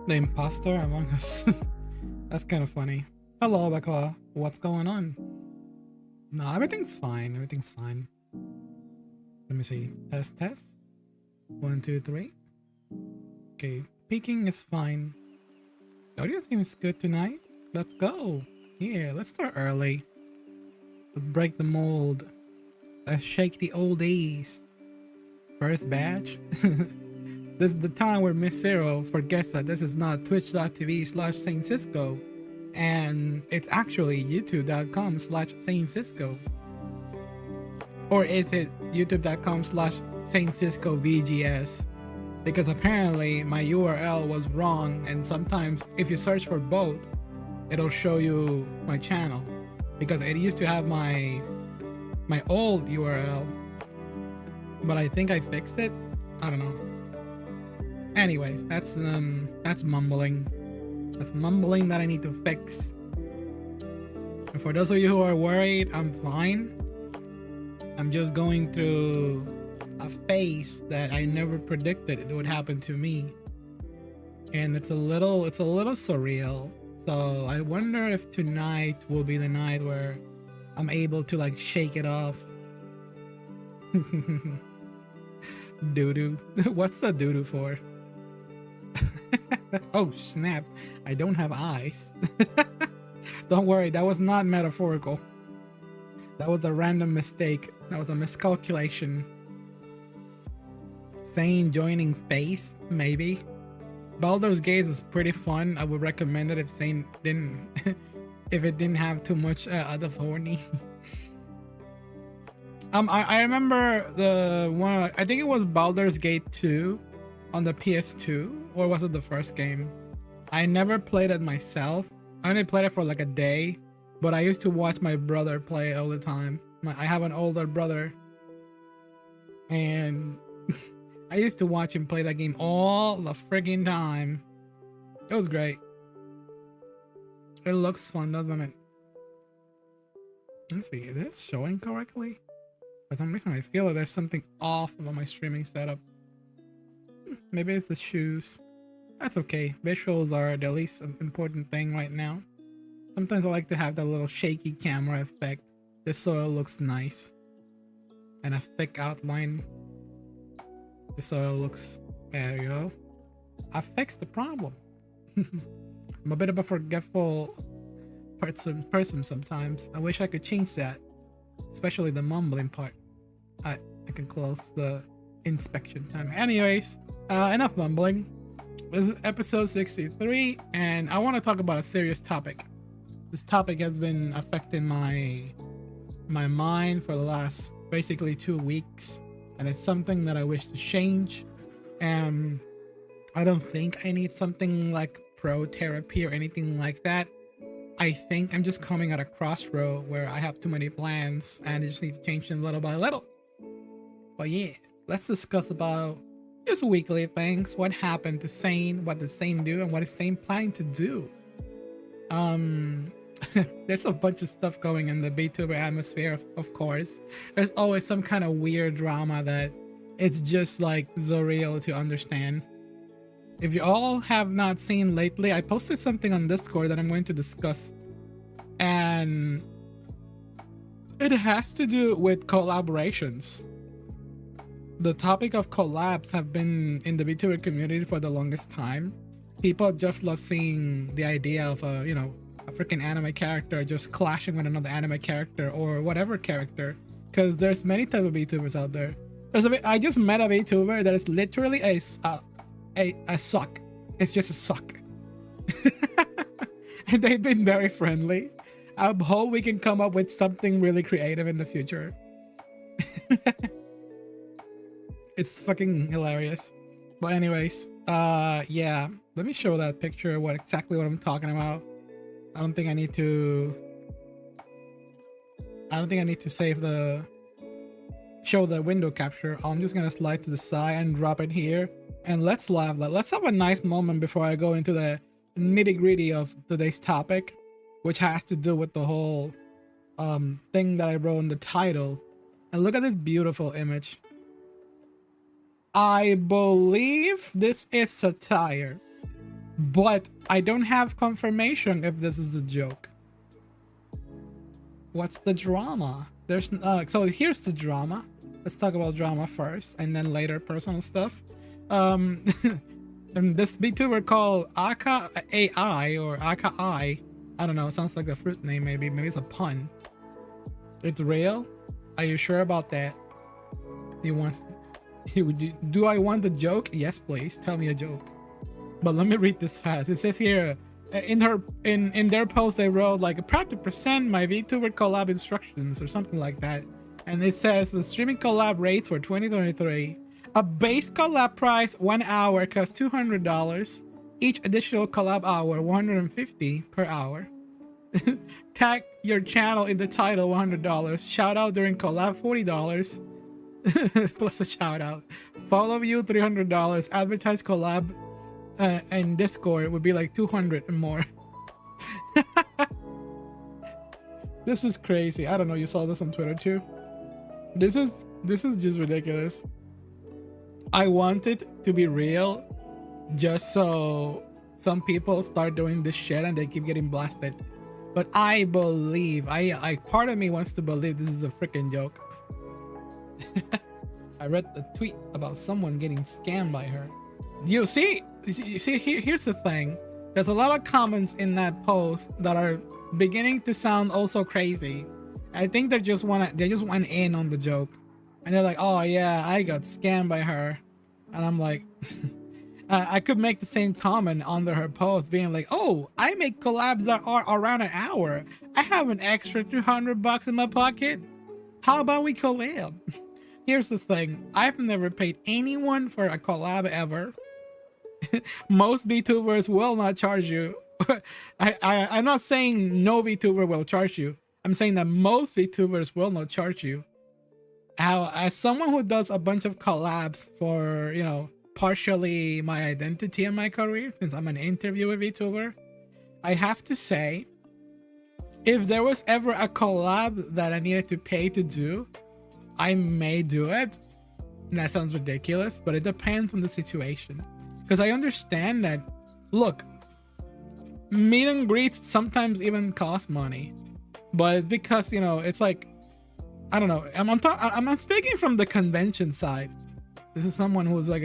The imposter among us. That's kind of funny. Hello, Bakwa. What's going on? No, everything's fine. Everything's fine. Let me see. Test. 1, 2, 3. Okay, peaking is fine. Audio seems good tonight. Let's go. Here, let's start early. Let's break the mold. Let's shake the old days. First badge. This is the time where Miss Zero forgets that this is not twitch.tv/Saint Cisco, and it's actually youtube.com/Saint Cisco. Or is it youtube.com/Saint Cisco VGS? Because apparently my URL was wrong, and sometimes if you search for both, it'll show you my channel. Because it used to have my old URL, but I think I fixed it. I don't know. Anyways, that's mumbling. That's mumbling that I need to fix. And for those of you who are worried, I'm fine. I'm just going through a phase that I never predicted it would happen to me. And it's a little surreal. So I wonder if tonight will be the night where I'm able to like shake it off. Doo-doo. What's the doo-doo for? Oh snap, I don't have eyes. Don't worry, that was not metaphorical. That was a random mistake. That was a miscalculation. Sane joining face, maybe. Baldur's Gate is pretty fun. I would recommend it if Sane didn't if it didn't have too much other horny. I remember the one, I think it was Baldur's Gate 2 on the PS2, or was it the first game? I never played it myself. I only played it for like a day, but I used to watch my brother play it all the time. I have an older brother, and I used to watch him play that game all the freaking time. It was great. It looks fun, doesn't it? Let's see, is this showing correctly? For some reason I feel that there's something off about my streaming setup. Maybe it's the shoes. That's okay. Visuals are the least important thing right now. Sometimes I like to have that little shaky camera effect just so it looks nice. And a thick outline. Just so it looks... There you go. I fixed the problem. I'm a bit of a forgetful person sometimes. I wish I could change that. Especially the mumbling part. I can close the inspection time. Anyways, enough mumbling. This is episode 63, and I want to talk about a serious topic. This topic has been affecting my mind for the last basically 2 weeks, and it's something that I wish to change. And I don't think I need something like pro therapy or anything like that. I think I'm just coming at a crossroad where I have too many plans and I just need to change them little by little. But yeah, let's discuss about just weekly things. What happened to Sane, what did Sane do, and what is Sane planning to do? There's a bunch of stuff going in the Vtuber atmosphere, of course. There's always some kind of weird drama that it's just like surreal to understand. If you all have not seen lately, I posted something on Discord that I'm going to discuss, and it has to do with collaborations. The topic of collabs have been in the VTuber community for the longest time. People just love seeing the idea of a freaking anime character just clashing with another anime character or whatever character, because there's many type of VTubers out there. I just met a VTuber that is literally a suck. It's just a suck. And they've been very friendly. I hope we can come up with something really creative in the future. It's fucking hilarious. But anyways, yeah, let me show that picture exactly what I'm talking about. I don't think I need to show the window capture. I'm just gonna slide to the side and drop it here. And let's laugh. Let's have a nice moment before I go into the nitty-gritty of today's topic, which has to do with the whole thing that I wrote in the title. And look at this beautiful image. I believe this is satire. but I don't have confirmation if this is a joke. What's the drama? There's so here's the drama. Let's talk about drama first, and then later personal stuff. And this VTuber called Aka AI or Aka I don't know. It sounds like a fruit name. Maybe it's a pun. It's real. Are you sure about that? Do I want the joke? Yes, please. Tell me a joke. But let me read this fast. It says here, in their post they wrote like proud to present my VTuber collab instructions or something like that, and it says the streaming collab rates for 2023. A base collab price 1 hour costs $200. Each additional collab hour $150 per hour. Tag your channel in the title $100. Shout out during collab $40 plus a shout out. Follow you $300. Advertise collab and Discord would be like 200 and more. This is crazy. I don't know. You saw this on Twitter too. This is just ridiculous. I want it to be real, just so some people start doing this shit and they keep getting blasted. But I believe, I part of me wants to believe this is a freaking joke. I read a tweet about someone getting scammed by her. You see, here's the thing. There's a lot of comments in that post that are beginning to sound also crazy. I think they just went in on the joke, and they're like, "Oh yeah, I got scammed by her," and I'm like, I could make the same comment under her post, being like, "Oh, I make collabs that are around an hour. I have an extra $200 in my pocket. How about we collab?" Here's the thing. I've never paid anyone for a collab ever. Most VTubers will not charge you. I'm not saying no VTuber will charge you. I'm saying that most VTubers will not charge you. As someone who does a bunch of collabs for, you know, partially my identity and my career, since I'm an interviewer VTuber, I have to say, if there was ever a collab that I needed to pay to do, I may do it. And that sounds ridiculous, but it depends on the situation. Because I understand that, look, meet and greets sometimes even cost money. But it's because, you know, it's like, I don't know. I'm speaking from the convention side. This is someone who's like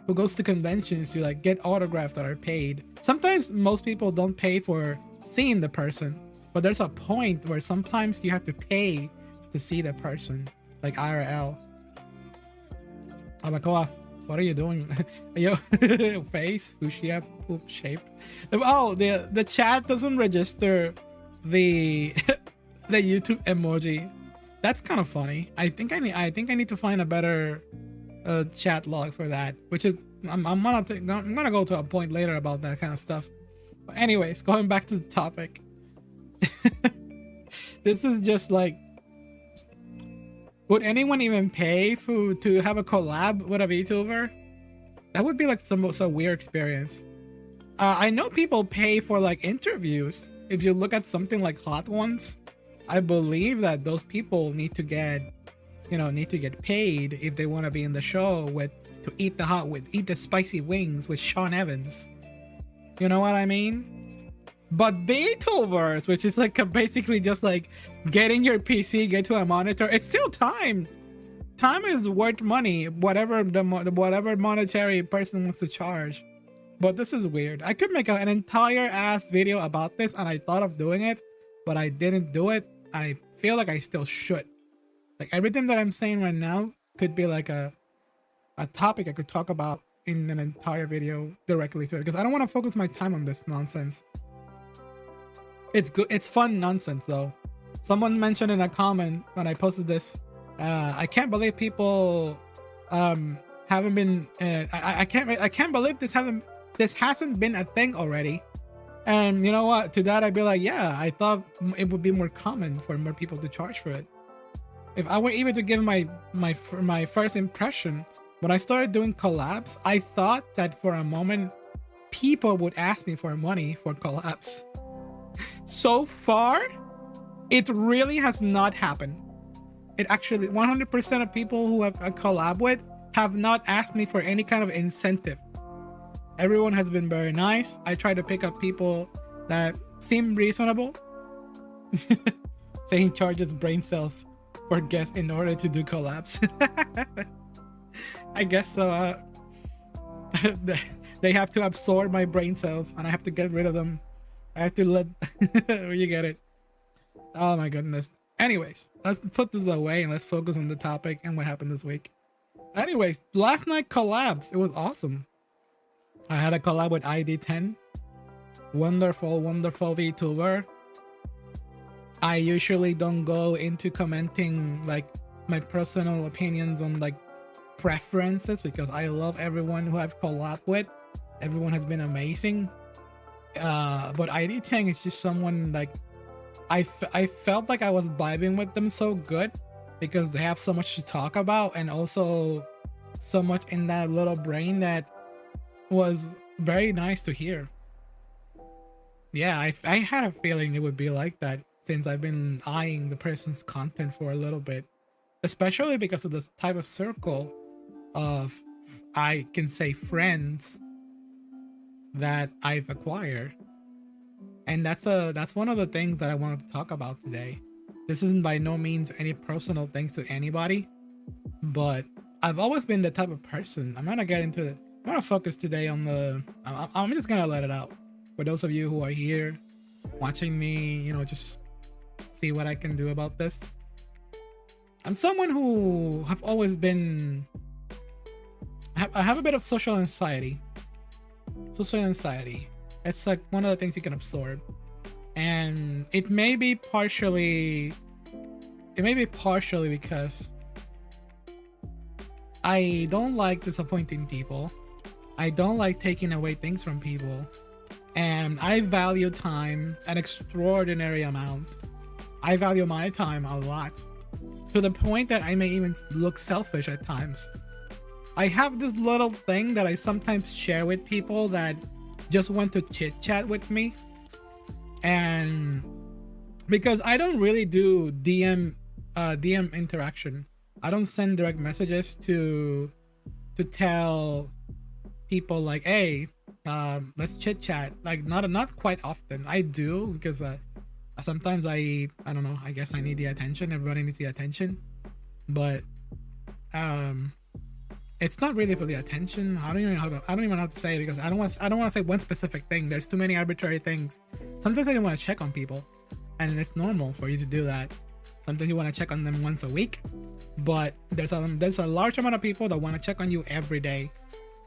who goes to conventions to like get autographs that are paid. Sometimes most people don't pay for seeing the person, but there's a point where sometimes you have to pay to see the person, like IRL. Abakoa, what are you doing? Yo, face, fuchsia, poop shape. Oh, the chat doesn't register the the YouTube emoji. That's kind of funny. I think I need to find a better chat log for that, which is I'm gonna go to a point later about that kind of stuff. But anyways, going back to the topic. This is just like, would anyone even pay to have a collab with a VTuber? That would be like a weird experience. I know people pay for like interviews. If you look at something like Hot Ones, I believe that those people need to get paid if they want to be in the show to eat the spicy wings with Sean Evans. You know what I mean? But VTubers, which is like basically just like getting your PC, get to a monitor, it's still time. Time is worth money, whatever monetary person wants to charge. But this is weird. I could make an entire ass video about this, and I thought of doing it, but I didn't do it. I feel like I still should. Like everything that I'm saying right now could be like a topic I could talk about in an entire video directly to it, because I don't want to focus my time on this nonsense. It's good. It's fun nonsense though. Someone mentioned in a comment when I posted this, I can't believe people haven't been. I can't believe this hasn't been a thing already. And you know what? To that, I'd be like, yeah, I thought it would be more common for more people to charge for it. If I were even to give my first impression, when I started doing collabs, I thought that for a moment, people would ask me for money for collabs. So far, it really has not happened. It actually, 100% of people who have a collab with have not asked me for any kind of incentive. Everyone has been very nice. I try to pick up people that seem reasonable. Saying charges brain cells for guests in order to do collabs. I guess so. They have to absorb my brain cells and I have to get rid of them. I have to let you get it. Oh my goodness. Anyways, let's put this away and let's focus on the topic and what happened this week. Anyways, last night collabs. It was awesome. I had a collab with ID10. Wonderful, wonderful VTuber. I usually don't go into commenting like my personal opinions on like preferences because I love everyone who I've collabed with. Everyone has been amazing. But ID10 is just someone like I felt like I was vibing with them so good because they have so much to talk about and also so much in that little brain that was very nice to hear. Yeah, I had a feeling it would be like that since I've been eyeing the person's content for a little bit, especially because of this type of circle of, I can say, friends that I've acquired. And that's one of the things that I wanted to talk about today. This isn't by no means any personal things to anybody, but I've always been the type of person. I'm gonna focus today on I'm just gonna let it out. For those of you who are here watching me, just see what I can do about this. I'm someone who have always been, I have a bit of social anxiety. It's like one of the things you can absorb. And it may be partially because I don't like disappointing people. I don't like taking away things from people. And I value time an extraordinary amount. I value my time a lot. To the point that I may even look selfish at times. I have this little thing that I sometimes share with people that just want to chit chat with me. And because I don't really do DM interaction. I don't send direct messages to tell people like, hey, let's chit chat. Like not quite often. I do because sometimes I don't know, I guess I need the attention. Everybody needs the attention. But it's not really for the attention. I don't even know how to say it because I don't want to say one specific thing. There's too many arbitrary things. Sometimes I don't want to check on people, and it's normal for you to do that. Sometimes you want to check on them once a week, but there's a large amount of people that want to check on you every day.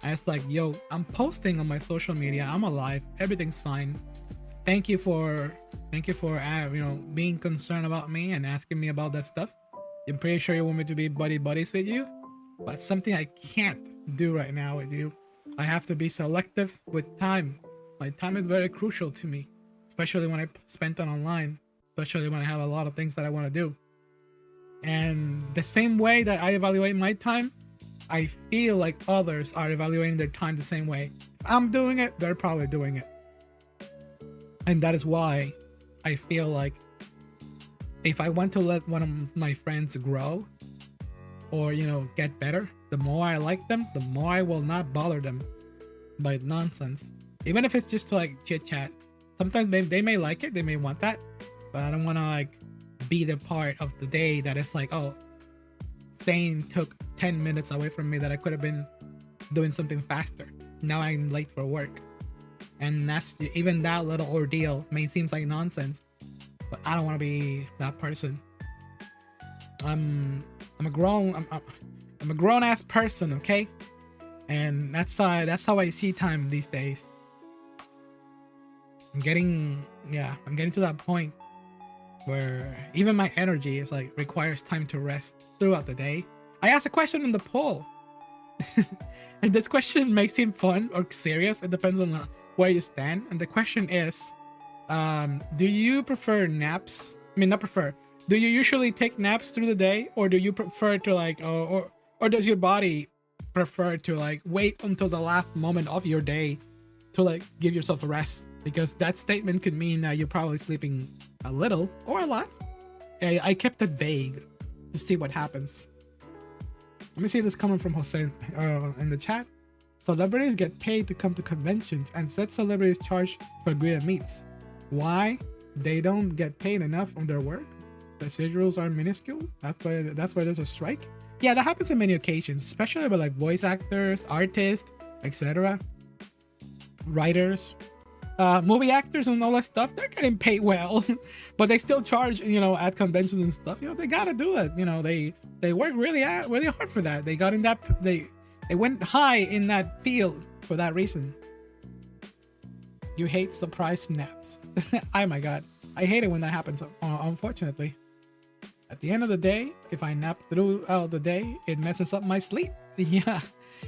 And it's like, yo, I'm posting on my social media. I'm alive. Everything's fine. Thank you for being concerned about me and asking me about that stuff. I'm pretty sure you want me to be buddies with you. But something I can't do right now with you. I have to be selective with time. My time is very crucial to me, especially when I spend it online, especially when I have a lot of things that I want to do. And the same way that I evaluate my time, I feel like others are evaluating their time the same way. If I'm doing it, they're probably doing it. And that is why I feel like if I want to let one of my friends grow, or get better, the more I like them, the more I will not bother them by nonsense, even if it's just to like chit chat. Sometimes they may like it, they may want that, but I don't want to like be the part of the day that it's like, oh, Sain took 10 minutes away from me that I could have been doing something faster. Now I'm late for work. And even that little ordeal may seem like nonsense, but I don't want to be that person. I'm a grown ass person, okay? And that's how I see time these days. I'm getting to that point where even my energy is like requires time to rest throughout the day. I asked a question in the poll. And this question may seem fun or serious. It depends on where you stand. And the question is, do you prefer naps? Do you usually take naps through the day, or do you prefer to like, or does your body prefer to like wait until the last moment of your day to like give yourself a rest? Because that statement could mean that you're probably sleeping a little or a lot. I kept it vague to see what happens. Let me see this coming from Jose in the chat. Celebrities get paid to come to conventions, and said celebrities charge for greeted meets. Why? They don't get paid enough on their work. The residuals are minuscule. That's why there's a strike. Yeah, that happens on many occasions, especially with like voice actors, artists, etc. Writers, movie actors, and all that stuff. They're getting paid well, but they still charge, at conventions and stuff. They gotta do it. They work really hard for that. They got in that they went high in that field for that reason. You hate surprise snaps. Oh my god, I hate it when that happens. Unfortunately, at the end of the day, if I nap throughout the day, it messes up my sleep. Yeah,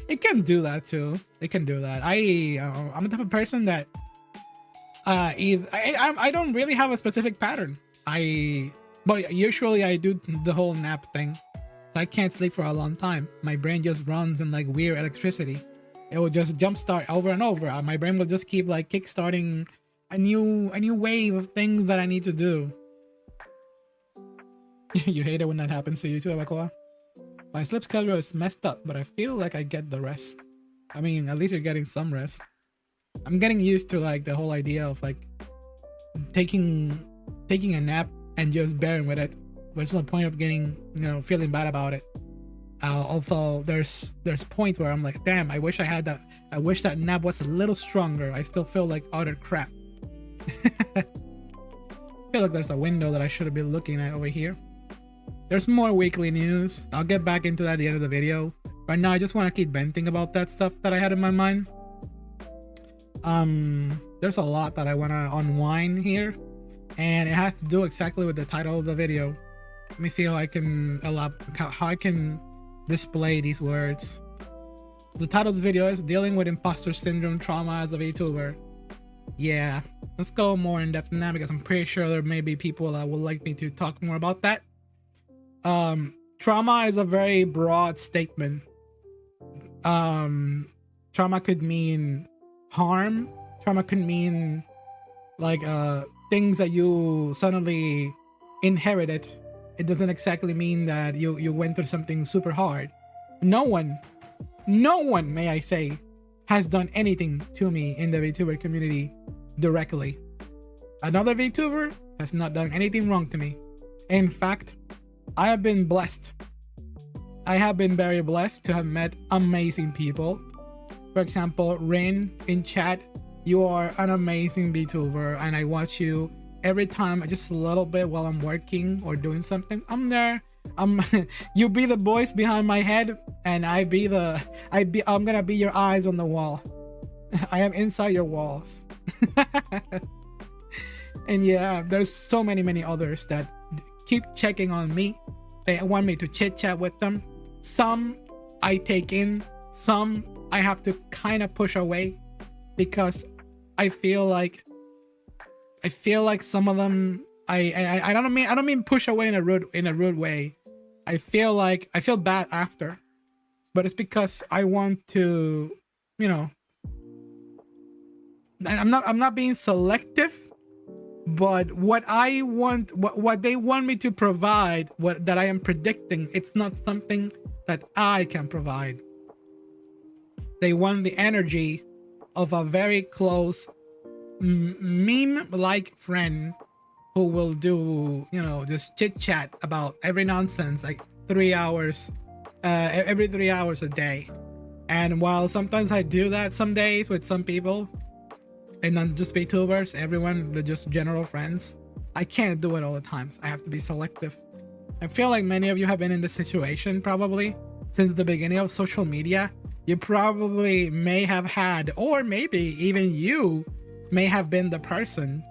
it can do that too. It can do that. I'm the type of person that I don't really have a specific pattern. But usually I do the whole nap thing. I can't sleep for a long time. My brain just runs in like weird electricity. It will just jumpstart over and over. My brain will just keep like kickstarting a new wave of things that I need to do. You hate it when that happens to you too, Abacoa? My sleep schedule is messed up, but I feel like I get the rest. I mean, at least you're getting some rest. I'm getting used to like the whole idea of like taking a nap and just bearing with it. There's no point of getting, feeling bad about it. Also, there's points where I'm like, damn, I wish I had that. I wish that nap was a little stronger. I still feel like utter crap. I feel like there's a window that I should have been looking at over here. There's more weekly news. I'll get back into that at the end of the video. Right now, I just want to keep venting about that stuff that I had in my mind. There's a lot that I want to unwind here, and it has to do exactly with the title of the video. Let me see how I can display these words. The title of this video is Dealing with Imposter Syndrome Trauma as a VTuber. Yeah, let's go more in depth in that because I'm pretty sure there may be people that would like me to talk more about that. Trauma is a very broad statement. Trauma could mean harm. Trauma could mean like things that you suddenly inherited. It doesn't exactly mean that you went through something super hard. No one, may I say, has done anything to me in the VTuber community directly. Another VTuber has not done anything wrong to me. In fact, I have been blessed. I have been very blessed to have met amazing people. For example, Rin in chat, you are an amazing VTuber, and I watch you every time, just a little bit while I'm working or doing something. I'm there. You be the voice behind my head, and I'm gonna be your eyes on the wall. I am inside your walls. And yeah, there's so many others that keep checking on me. They want me to chit chat with them. Some I take in, some I have to kind of push away because I feel like some of them I don't mean push away in a rude way. I feel bad after, but it's because I want to, I'm not being selective, but what I want, what they want me to provide, what that I am predicting, it's not something that I can provide. They want the energy of a very close meme-like friend who will do, just chit chat about every nonsense, like 3 hours, every 3 hours a day. And while sometimes I do that some days with some people, and not just VTubers, everyone, they're just general friends, I can't do it all the times. I have to be selective. I feel like many of you have been in this situation probably since the beginning of social media. You probably may have had, or maybe even you may have been the person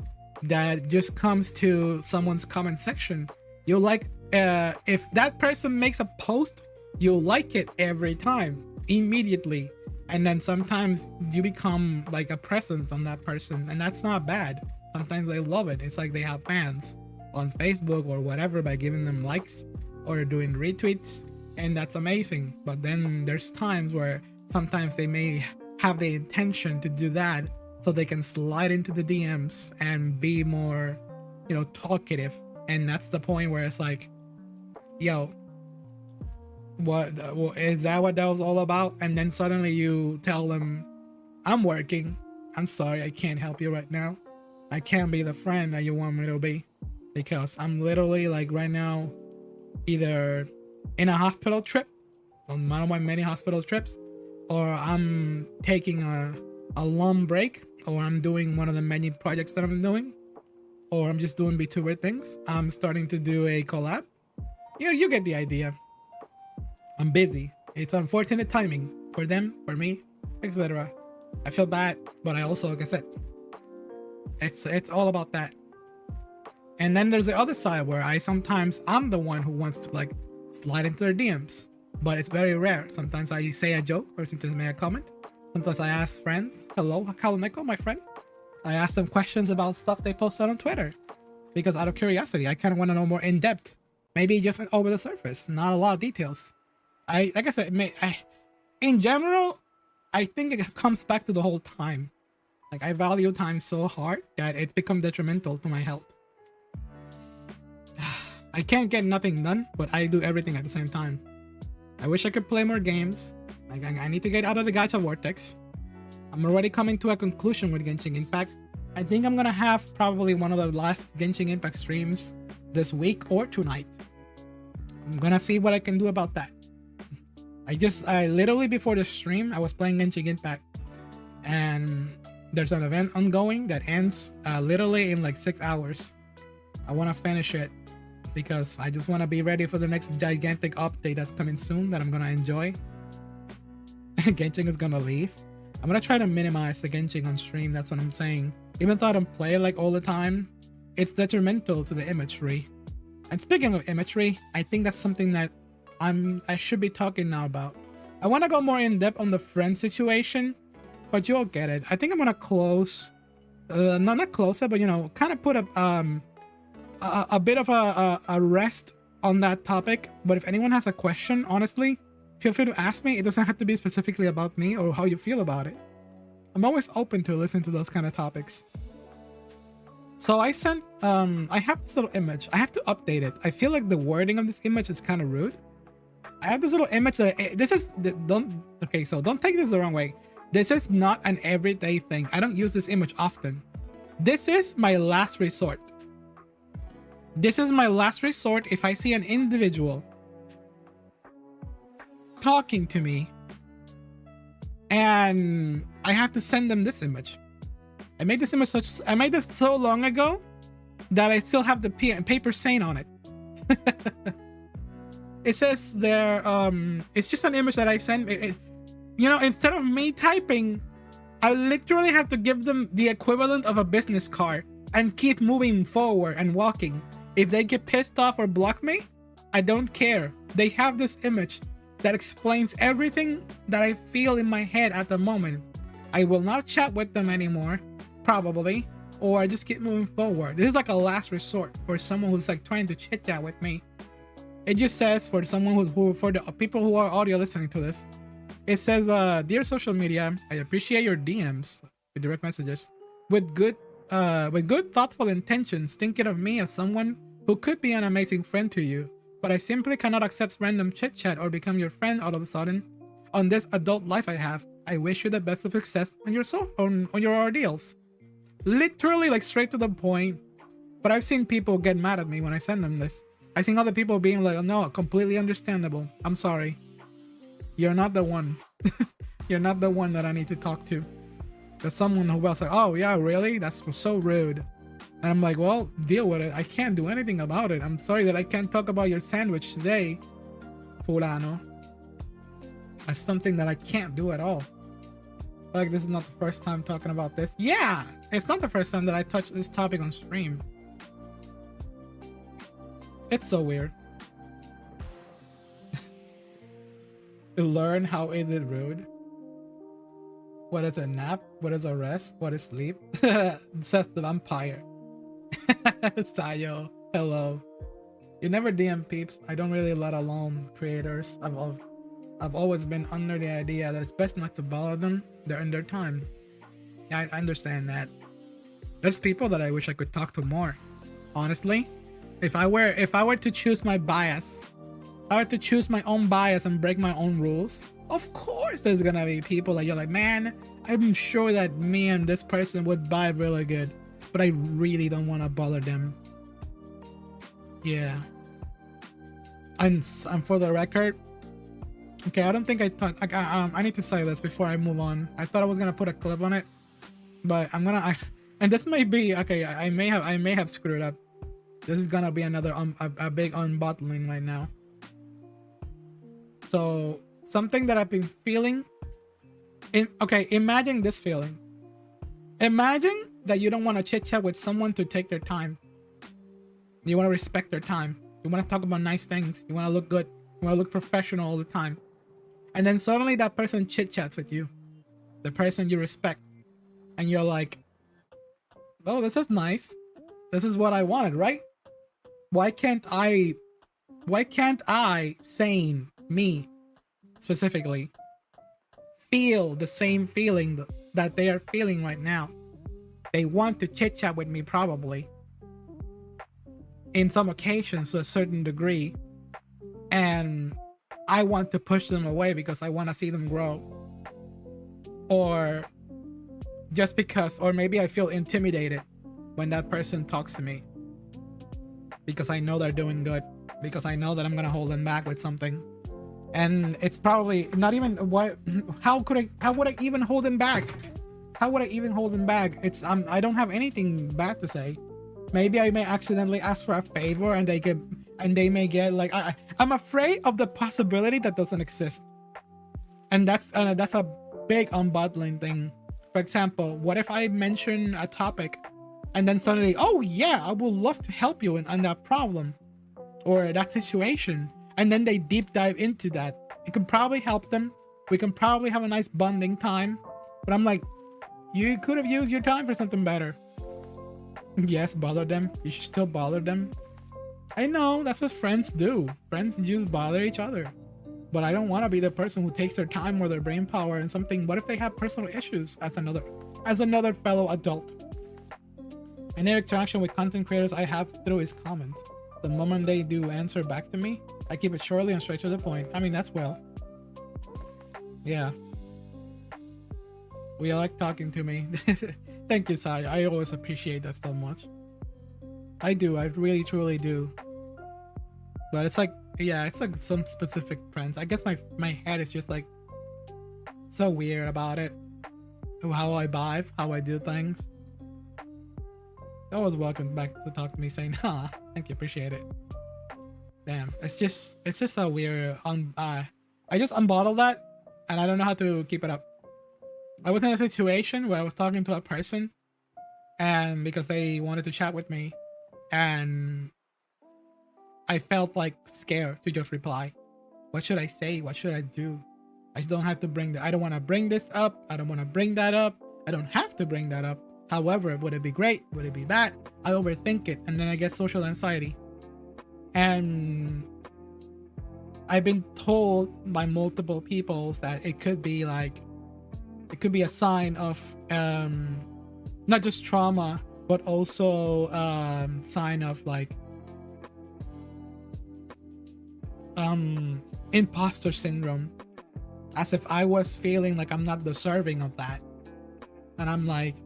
that just comes to someone's comment section. You like, if that person makes a post, you like it every time, immediately. And then sometimes you become like a presence on that person, and that's not bad. Sometimes they love it. It's like they have fans on Facebook or whatever by giving them likes or doing retweets, and that's amazing. But then there's times where sometimes they may have the intention to do that so they can slide into the DMs and be more, talkative. And that's the point where it's like, yo, What is that? What that was all about? And then suddenly you tell them, "I'm working. I'm sorry, I can't help you right now. I can't be the friend that you want me to be, because I'm literally like right now, either in a hospital trip, on one of my many hospital trips, or I'm taking a long break, or I'm doing one of the many projects that I'm doing, or I'm just doing Vtuber things. I'm starting to do a collab. You get the idea. I'm busy. It's unfortunate timing for them, for me, etc. I feel bad, but I also, like I said, it's all about that. And then there's the other side where I'm the one who wants to like slide into their DMs, but it's very rare. Sometimes I say a joke, or sometimes I make a comment. Sometimes I ask friends, hello, Kaloneko, my friend. I ask them questions about stuff they posted on Twitter, because out of curiosity, I kind of want to know more in depth. Maybe just over the surface, not a lot of details. Like I said, in general, I think it comes back to the whole time. Like, I value time so hard that it's become detrimental to my health. I can't get nothing done, but I do everything at the same time. I wish I could play more games. Like, I need to get out of the gacha vortex. I'm already coming to a conclusion with Genshin Impact. I think I'm gonna have probably one of the last Genshin Impact streams this week or tonight. I'm gonna see what I can do about that. I literally before the stream, I was playing Genshin Impact, and there's an event ongoing that ends literally in like 6 hours. I want to finish it because I just want to be ready for the next gigantic update that's coming soon that I'm gonna enjoy. Genshin is gonna leave. I'm gonna try to minimize the Genshin on stream. That's what I'm saying. Even though I don't play it like all the time, it's detrimental to the imagery. And speaking of imagery, I think that's something that I should be talking now about. I want to go more in depth on the friend situation, but you'll get it. I think I'm gonna close, not close it, but kind of put a bit of a rest on that topic. But if anyone has a question, honestly, feel free to ask me. It doesn't have to be specifically about me or how you feel about it. I'm always open to listen to those kind of topics. So I sent, I have this little image. I have to update it. I feel like the wording of this image is kind of rude. I have this little image that so don't take this the wrong way. This is not an everyday thing. I don't use this image often. This is my last resort. This is my last resort if I see an individual talking to me and I have to send them this image. I made this so long ago that I still have the paper saying on it. It says there, it's just an image that I sent. Instead of me typing, I literally have to give them the equivalent of a business card and keep moving forward and walking. If they get pissed off or block me, I don't care. They have this image that explains everything that I feel in my head at the moment. I will not chat with them anymore, probably, or I just keep moving forward. This is like a last resort for someone who's like trying to chit chat with me. It just says for someone for the people who are audio listening to this, it says, dear social media, I appreciate your DMs, with direct messages, with good thoughtful intentions, thinking of me as someone who could be an amazing friend to you, but I simply cannot accept random chit chat or become your friend all of a sudden. On this adult life I have, I wish you the best of success on your ordeals. Literally, like, straight to the point. But I've seen people get mad at me when I send them this. I've seen other people being like, oh, no, completely understandable. I'm sorry. You're not the one. You're not the one that I need to talk to. There's someone who else like, oh yeah, really? That's so rude. And I'm like, well, deal with it. I can't do anything about it. I'm sorry that I can't talk about your sandwich today, fulano. That's something that I can't do at all. Like, this is not the first time talking about this. Yeah, it's not the first time that I touched this topic on stream. It's so weird. To learn how is it rude? What is a nap? What is a rest? What is sleep? Says the vampire. Sayo, hello. You never DM peeps. I don't really let alone creators. I've always been under the idea that it's best not to bother them. They're in their time. Yeah, I understand that. There's people that I wish I could talk to more. Honestly, if I were to choose my bias, I were to choose my own bias and break my own rules, of course there's gonna be people that you're like, man, I'm sure that me and this person would vibe really good, but I really don't want to bother them. Yeah. And for the record, okay, I don't think I thought, I need to say this before I move on. I thought I was gonna put a clip on it, but I'm gonna, and this may be, okay, I may have screwed up. This is gonna be another, a big unbottling right now. So, something that I've been feeling, okay, imagine this feeling. Imagine that you don't want to chit chat with someone to take their time. You want to respect their time. You want to talk about nice things. You want to look good. You want to look professional all the time. And then suddenly that person chit chats with you. The person you respect. And you're like, oh, this is nice. This is what I wanted, right? Why can't I, sane, me, specifically, feel the same feeling that they are feeling right now? They want to chit chat with me probably. In some occasions to a certain degree. And I want to push them away because I want to see them grow. Or just because, or maybe I feel intimidated when that person talks to me. Because I know they're doing good. Because I know that I'm going to hold them back with something. And it's probably not even what, how would I even hold them back? How would I even hold them back? It's, I don't have anything bad to say. Maybe I may accidentally ask for a favor and they may get like, I'm afraid of the possibility that doesn't exist. And that's a big unbottling thing. For example, what if I mention a topic and then suddenly, oh yeah, I would love to help you on that problem or that situation. And then they deep dive into that. It can probably help them. We can probably have a nice bonding time. But I'm like, you could have used your time for something better. Yes, bother them. You should still bother them. I know, that's what friends do. Friends just bother each other. But I don't want to be the person who takes their time or their brain power and something. What if they have personal issues as another fellow adult? Any interaction with content creators I have through is comments. The moment they do answer back to me, I keep it shortly and straight to the point. I mean, that's well. Yeah. We like talking to me. Thank you, Sai. I always appreciate that so much. I do. I really, truly do. But it's like, yeah, it's like some specific friends. I guess my head is just like so weird about it. How I vibe, how I do things. Always welcome back to talk to me saying, huh, thank you, appreciate it. Damn, it's just a weird, I just unbottled that and I don't know how to keep it up. I was in a situation where I was talking to a person and because they wanted to chat with me and I felt like scared to just reply. What should I say? What should I do? I don't have to I don't want to bring this up. I don't want to bring that up. I don't have to bring that up. However, would it be great? Would it be bad? I overthink it and then I get social anxiety. And I've been told by multiple people that it could be like, it could be a sign of not just trauma, but also sign of like imposter syndrome, as if I was feeling like I'm not deserving of that. And I'm like,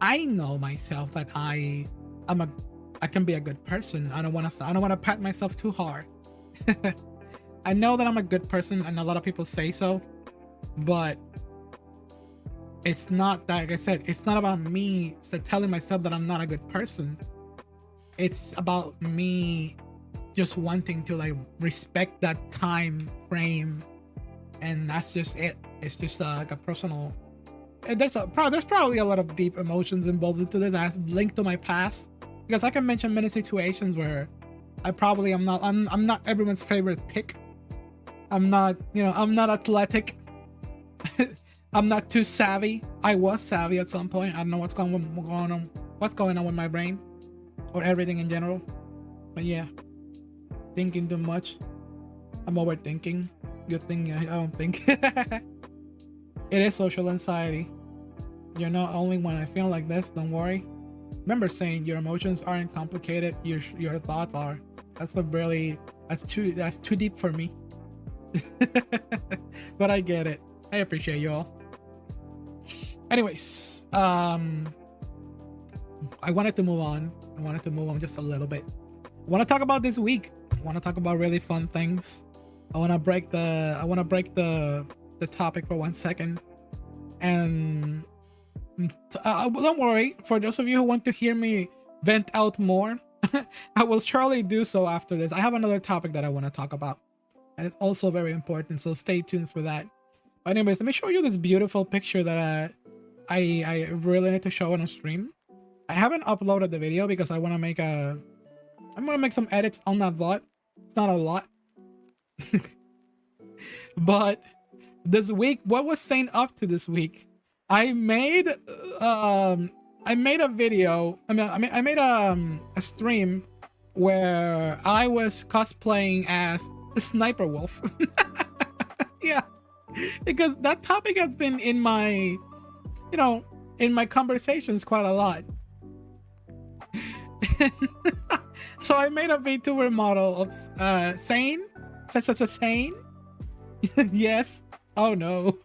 I know myself that I can be a good person. I don't want to pat myself too hard. I know that I'm a good person and a lot of people say so, but it's not that, like I said, it's not about me telling myself that I'm not a good person. It's about me just wanting to like respect that time frame, and that's just it. It's just like a personal. There's probably a lot of deep emotions involved into this as linked to my past, because I can mention many situations where I probably am not. I'm not everyone's favorite pick. I'm not, I'm not athletic. I'm not too savvy. I was savvy at some point. I don't know what's going on with my brain or everything in general. But yeah, thinking too much. I'm overthinking. Good thing I don't think. It is social anxiety. You're not only when I feel like this. Don't worry. Remember saying your emotions aren't complicated. Your thoughts are. That's a really That's too deep for me. But I get it. I appreciate you all. Anyways, I wanted to move on. Just a little bit. I want to talk about this week. I want to talk about really fun things. I want to break the topic for 1 second. And don't worry, for those of you who want to hear me vent out more, I will surely do so after this. I have another topic that I want to talk about, and it's also very important, so stay tuned for that. But anyways, let me show you this beautiful picture that I really need to show on a stream. I haven't uploaded the video because I'm gonna make some edits on that VOD. It's not a lot. But this week, what was Saint up to this week? I made a video. I made a stream where I was cosplaying as the Sniper Wolf. Yeah, because that topic has been in my, in my conversations quite a lot. So I made a VTuber model of Sane. Sane. Yes. Oh no.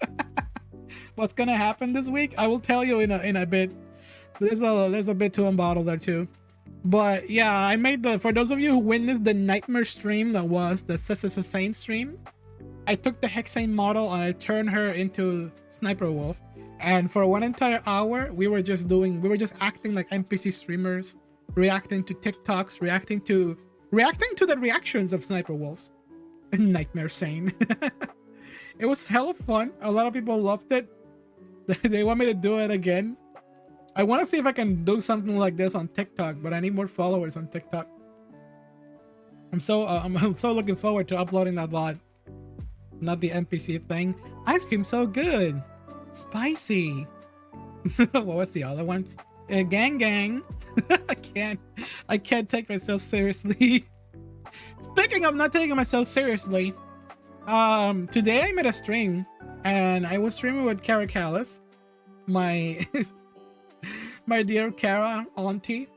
What's gonna happen this week? I will tell you in a bit. There's a bit to unbottle there too. But yeah, I made for those of you who witnessed the nightmare stream that was the Sane stream, I took the Hexane model and I turned her into Sniper Wolf. And for 1 entire hour, we were just acting like NPC streamers, reacting to TikToks, reacting to the reactions of Sniper Wolves. Nightmare Sane. It was hella fun. A lot of people loved it. They want me to do it again. I want to see if I can do something like this on TikTok, but I need more followers on TikTok. I'm so looking forward to uploading that VOD. Not the NPC thing. Ice cream so good. Spicy. What was the other one? Gang. I can't take myself seriously. Speaking of not taking myself seriously, today I made a stream and I was streaming with Kara Callis, my my dear Kara auntie,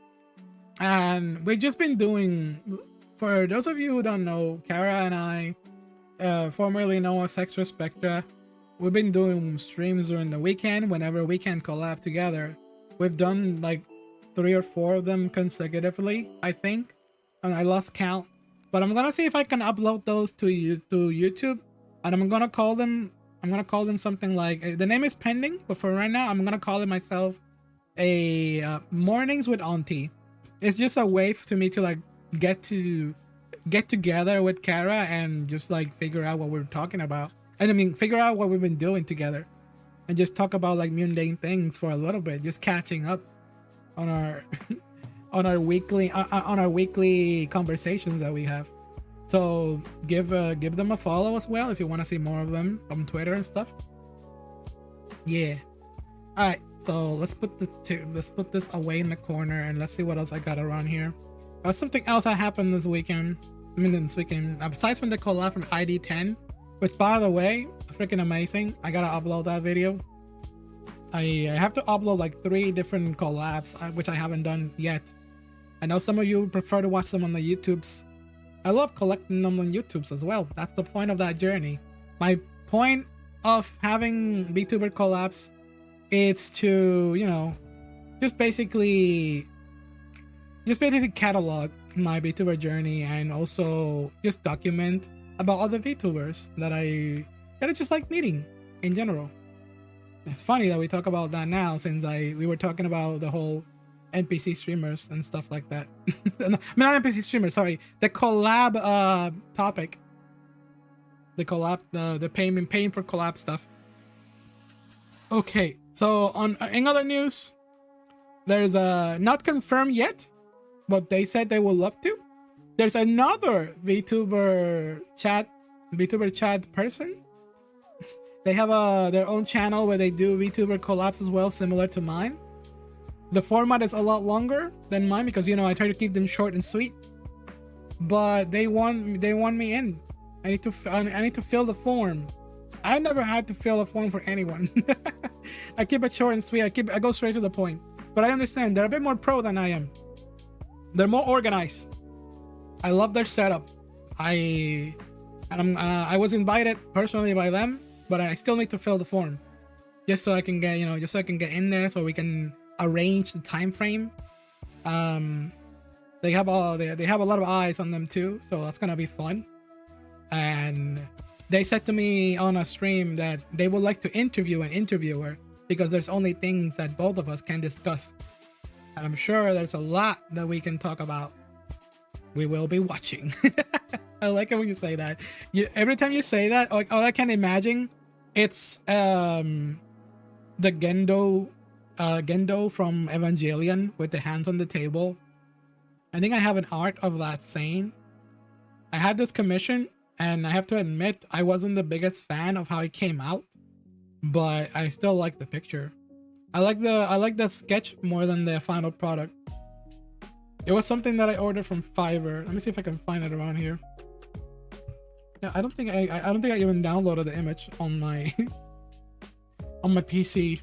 and we've just been doing, for those of you who don't know, Kara and I, formerly known as Extra Spectra, we've been doing streams during the weekend whenever we can collab together. We've done like 3 or 4 of them consecutively, I think, and I lost count. But I'm gonna see if I can upload those to YouTube, and I'm gonna call them something like, the name is pending, but for right now I'm gonna call it myself a Mornings with Auntie. It's just a way to me to like get together with Kara and just like figure out what we're talking about, and I mean figure out what we've been doing together, and just talk about like mundane things for a little bit, just catching up on our on our weekly conversations that we have. So give them a follow as well if you want to see more of them on Twitter and stuff. Yeah. All right. So let's put this away in the corner and let's see what else I got around here. Something else that happened this weekend. Besides from the collab from ID10, which by the way, freaking amazing. I gotta upload that video. I have to upload like 3 different collabs, which I haven't done yet. I know some of you prefer to watch them on the YouTubes. I love collecting them on YouTubes as well. That's the point of that journey. My point of having Vtuber collabs, it's to, just basically catalog my Vtuber journey and also just document about other Vtubers that I just like meeting in general. It's funny that we talk about that now, since we were talking about the whole NPC streamers and stuff like that. Not NPC streamers, sorry. The collab topic. The collab, the paying for collab stuff. Okay, so in other news, there's not confirmed yet, but they said they would love to. There's another VTuber chat person. They have their own channel where they do VTuber collabs as well, similar to mine. The format is a lot longer than mine because I try to keep them short and sweet. But they want me in. I need to fill the form. I never had to fill a form for anyone. I keep it short and sweet. I go straight to the point. But I understand they're a bit more pro than I am. They're more organized. I love their setup. I was invited personally by them, but I still need to fill the form just so I can get, just so I can get in there, so we can arrange the time frame. They have a lot of eyes on them too, so that's gonna be fun. And they said to me on a stream that they would like to interview an interviewer because there's only things that both of us can discuss. And I'm sure there's a lot that we can talk about. We will be watching. I like it when you say that. Every time you say that, like, all I can imagine, it's the Gendo from Evangelion with the hands on the table. I think I have an art of that saying. I had this commission, and I have to admit I wasn't the biggest fan of how it came out, but I still like the picture. I like the sketch more than the final product. It was something that I ordered from Fiverr. Let me see if I can find it around here. Yeah, I don't think I even downloaded the image on my on my PC.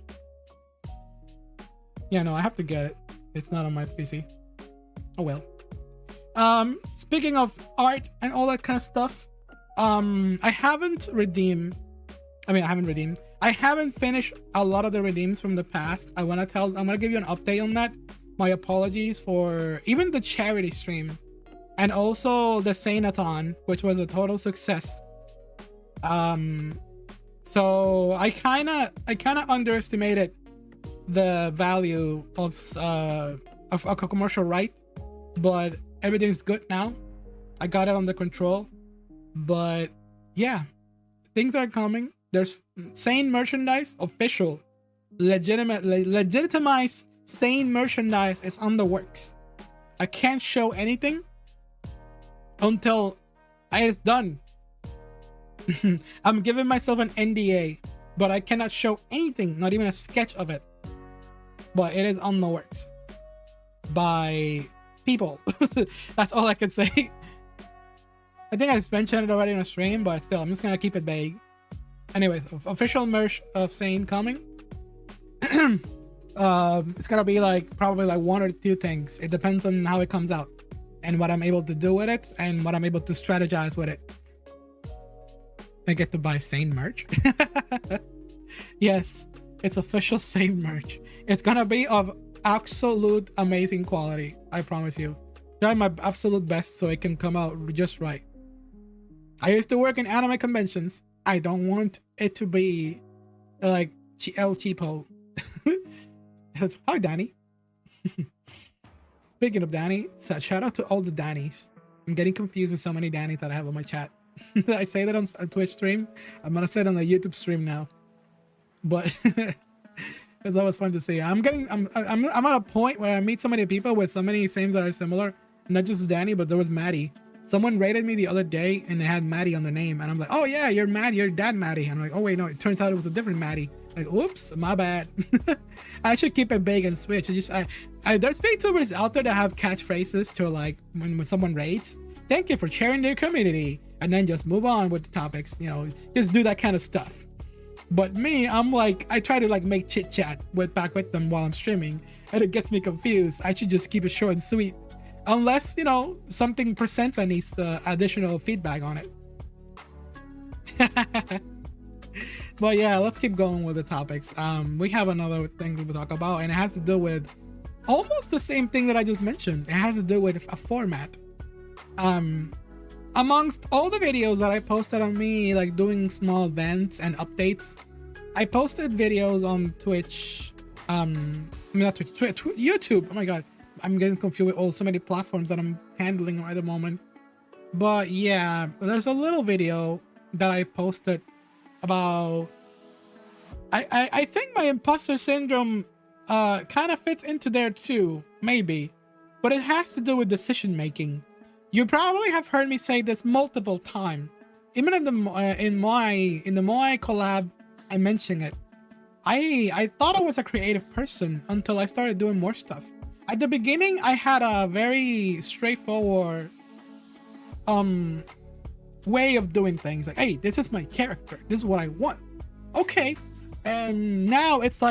Yeah, no, I have to get it. It's not on my PC. Oh well. Speaking of art and all that kind of stuff, I haven't finished a lot of the redeems from the past. I'm gonna give you an update on that. My apologies for even the charity stream and also the Sainathon, which was a total success. So I kind of underestimated the value of a commercial right, but everything's good now. I got it under control. But yeah, things are coming. There's Sane merchandise, official, legitimized Sane merchandise is on the works. I can't show anything until it's done. I'm giving myself an NDA, but I cannot show anything, not even a sketch of it. But it is on the works by people. That's all I can say. I think I mentioned it already on a stream, but still, I'm just gonna keep it vague. Anyways, official merch of Sane coming. It's gonna be probably one or two things. It depends on how it comes out and what I'm able to do with it and what I'm able to strategize with it. I get to buy Sane merch. Yes, it's official Sane merch. It's gonna be of absolute amazing quality. I promise you. Try my absolute best so it can come out just right. I used to work in anime conventions. I don't want it to be like El Cheapo. Hi, Danny. Speaking of Danny, shout out to all the Dannies. I'm getting confused with so many Dannies that I have on my chat. I say that on Twitch stream. I'm gonna say it on the YouTube stream now. But it's always fun to see. I'm at a point where I meet so many people with so many names that are similar. Not just Danny, but there was Maddie. Someone rated me the other day and they had Maddie on the name, and I'm like, oh yeah, you're Maddie, you're Dad Maddie. And I'm like, oh wait, no, it turns out it was a different Maddie. Like, oops, my bad. I should keep it big and switch. There's Vtubers out there that have catchphrases to when someone rates, thank you for sharing their community, and then just move on with the topics, just do that kind of stuff. But me, I'm I try to make chit chat back with them while I'm streaming, and it gets me confused. I should just keep it short and sweet, unless something presents that needs additional feedback on it. But yeah, let's keep going with the topics. We have another thing to talk about, and it has to do with almost the same thing that I just mentioned. It has to do with a format. Amongst all the videos that I posted on me doing small events and updates, I posted videos on Twitch, not Twitch, YouTube. Oh my god, I'm getting confused with so many platforms that I'm handling at the moment. But yeah, there's a little video that I posted about, I think my Imposter Syndrome kind of fits into there too, maybe, but it has to do with decision making. You probably have heard me say this multiple times. Even in the Moai collab, I mentioned it. I thought I was a creative person until I started doing more stuff. At the beginning, I had a very straightforward way of doing things. Hey, this is my character. This is what I want. Okay. And now it's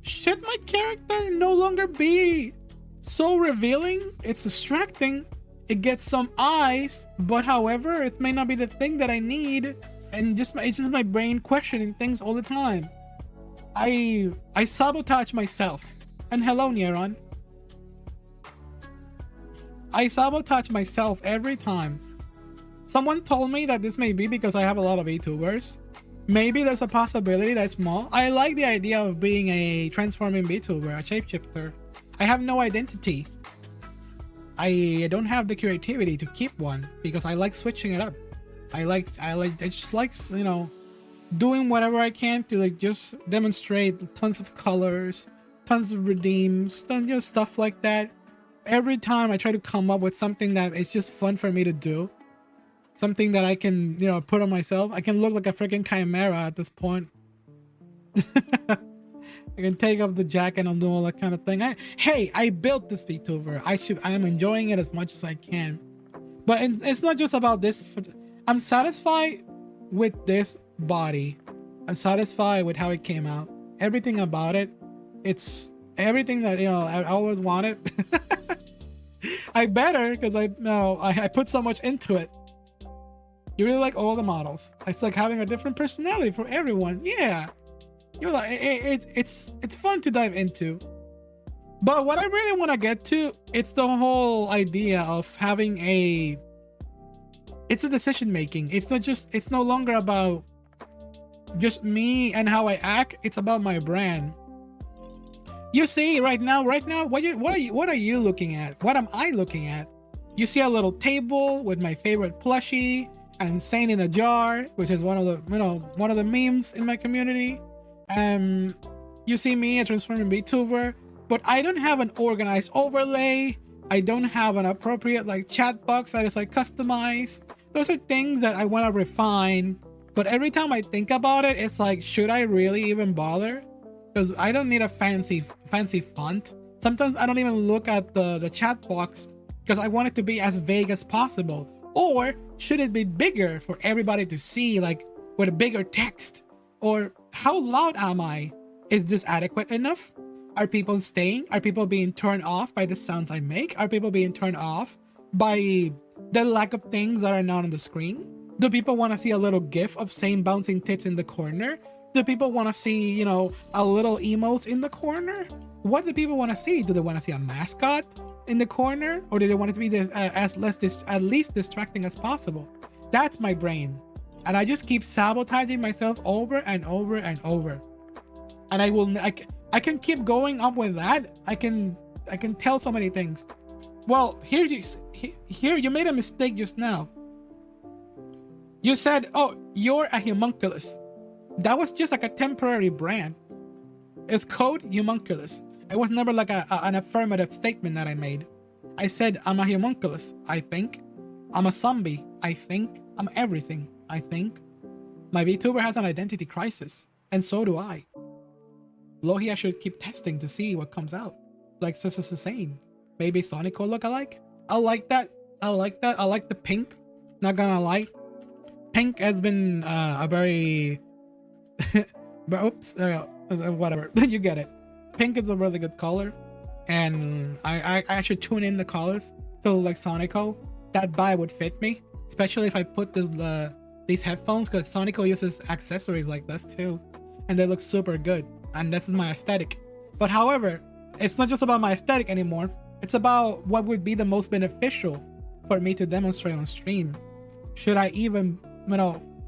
should my character no longer be so revealing? It's distracting. it gets some eyes, but however, it may not be the thing that I need, and it's just my brain questioning things all the time. I sabotage myself. And hello, Neuron. I sabotage myself every time. Someone told me that this may be because I have a lot of VTubers. Maybe there's a possibility that's small. I like the idea of being a transforming VTuber, a shapeshifter. I have no identity. I don't have the creativity to keep one because I like switching it up. I just like, you know, doing whatever I can to like just demonstrate tons of colors, tons of redeems, you know, stuff like that. Every time I try to come up with something that is just fun for me to do, something that I can, you know, put on myself. I can look like a freaking chimera at this point. I can take off the jacket and do all that kind of thing. Hey, I built this VTuber. I am enjoying it as much as I can. But it's not just about this. I'm satisfied with this body. I'm satisfied with how it came out. Everything about it. It's everything that, you know, I always wanted. I better because I put so much into it. You really like all the models. It's like having a different personality for everyone. Yeah. You're like, it's fun to dive into. But what I really want to get to, it's the whole idea of having it's a decision making. It's no longer about just me and how I act. It's about my brand. You see, right now, what are you looking at? What am I looking at? You see a little table with my favorite plushie and In-Sain in a jar, which is one of the memes in my community. You see me, a transforming VTuber, but I don't have an organized overlay. I don't have an appropriate like chat box that is like customized. Those are things that I want to refine, but every time I think about it, it's like, should I really even bother? Because I don't need a fancy font. Sometimes I don't even look at the chat box because I want it to be as vague as possible. Or should it be bigger for everybody to see, like with a bigger text? Or how loud am I? Is this adequate enough? Are people staying? Are people being turned off by the sounds I make? Are people being turned off by the lack of things that are not on the screen? Do people want to see a little gif of Sane bouncing tits in the corner? Do people want to see, you know, a little emotes in the corner? What do people want to see? Do they want to see a mascot in the corner? Or do they want it to be at least distracting as possible? That's my brain. And I just keep sabotaging myself over and over and over. And I can keep going up with that. I can tell so many things. Well, here you made a mistake just now. You said, oh, you're a homunculus. That was just like a temporary brand. It's code homunculus. It was never like an affirmative statement that I made. I said, I'm a homunculus, I think. I'm a zombie, I think. I'm everything, I think. My VTuber has an identity crisis, and so do I. Lohi, I should keep testing to see what comes out. Like this is insane. Maybe Sonico look-alike? I like that. I like the pink. Not gonna lie. Pink has been a very... but oops, whatever. You get it. Pink is a really good color. And I should tune in the colors to like Sonico. That buy would fit me. Especially if I put these headphones, because Sonico uses accessories like this too. And they look super good. And this is my aesthetic. But however, it's not just about my aesthetic anymore. It's about what would be the most beneficial for me to demonstrate on stream. Should I even,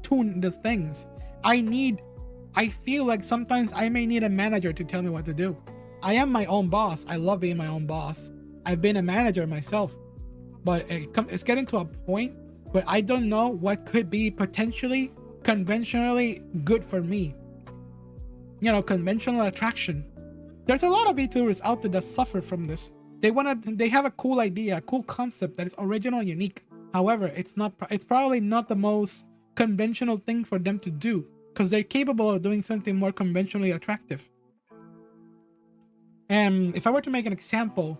tune these things? I feel like sometimes I may need a manager to tell me what to do. I am my own boss. I love being my own boss. I've been a manager myself. But it's getting to a point where I don't know what could be potentially conventionally good for me. Conventional attraction. There's a lot of VTubers out there that suffer from this. They have a cool idea, a cool concept that is original and unique. However, it's probably not the most conventional thing for them to do because they're capable of doing something more conventionally attractive. And if I were to make an example,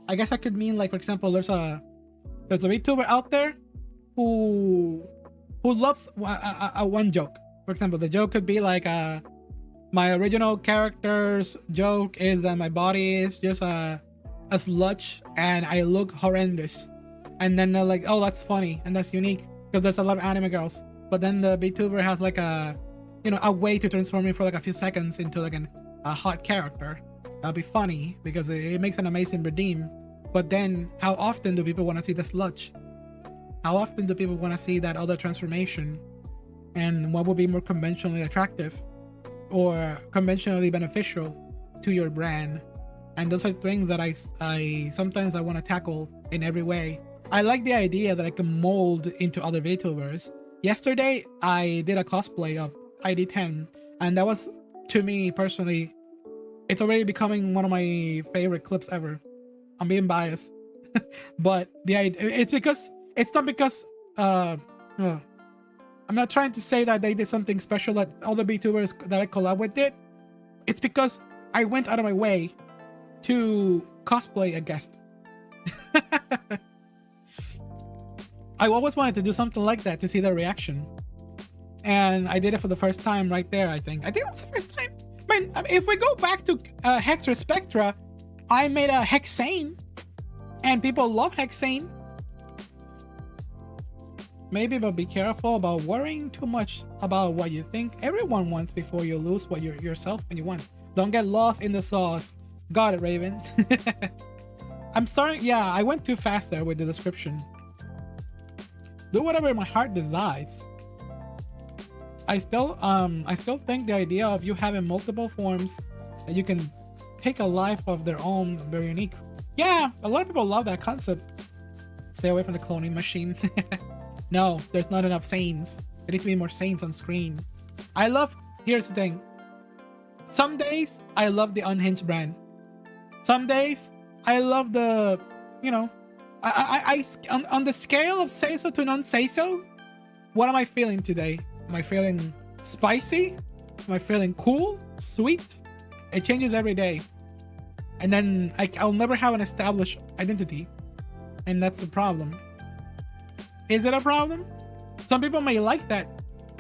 I guess I could mean like, for example, there's a VTuber out there who loves a one joke. For example, the joke could be like my original character's joke is that my body is just a sludge and I look horrendous. and then they're like, oh, that's funny and that's unique because there's a lot of anime girls. But then the VTuber has like a, you know, a way to transform him for like a few seconds into like a hot character. That'll be funny because it makes an amazing redeem. But then how often do people want to see the sludge? How often do people want to see that other transformation? And what would be more conventionally attractive or conventionally beneficial to your brand? And those are things that I sometimes I want to tackle in every way. I like the idea that I can mold into other VTubers. Yesterday, I did a cosplay of ID10, and that was, to me personally, it's already becoming one of my favorite clips ever. I'm being biased, but it's not because I'm not trying to say that they did something special that other VTubers that I collab with did. It's because I went out of my way to cosplay a guest. I always wanted to do something like that to see their reaction, and I did it for the first time right there. I think that's the first time. Man, if we go back to Hex or Spectra, I made a Hexane, and people love Hexane. Maybe, but be careful about worrying too much about what you think everyone wants before you lose what yourself and you want. Don't get lost in the sauce. Got it, Raven. I went too fast there with the description. Do whatever my heart decides. I still think the idea of you having multiple forms that you can take a life of their own, very unique. Yeah, a lot of people love that concept. Stay away from the cloning machine. No, there's not enough Saints. There need to be more Saints on screen. Here's the thing. Some days I love the unhinged brand. Some days I love the, you know, on the scale of say so to non say so, what am I feeling today? Am I feeling spicy? Am I feeling cool? Sweet? It changes every day. And then I'll never have an established identity. And that's the problem. Is it a problem? Some people may like that,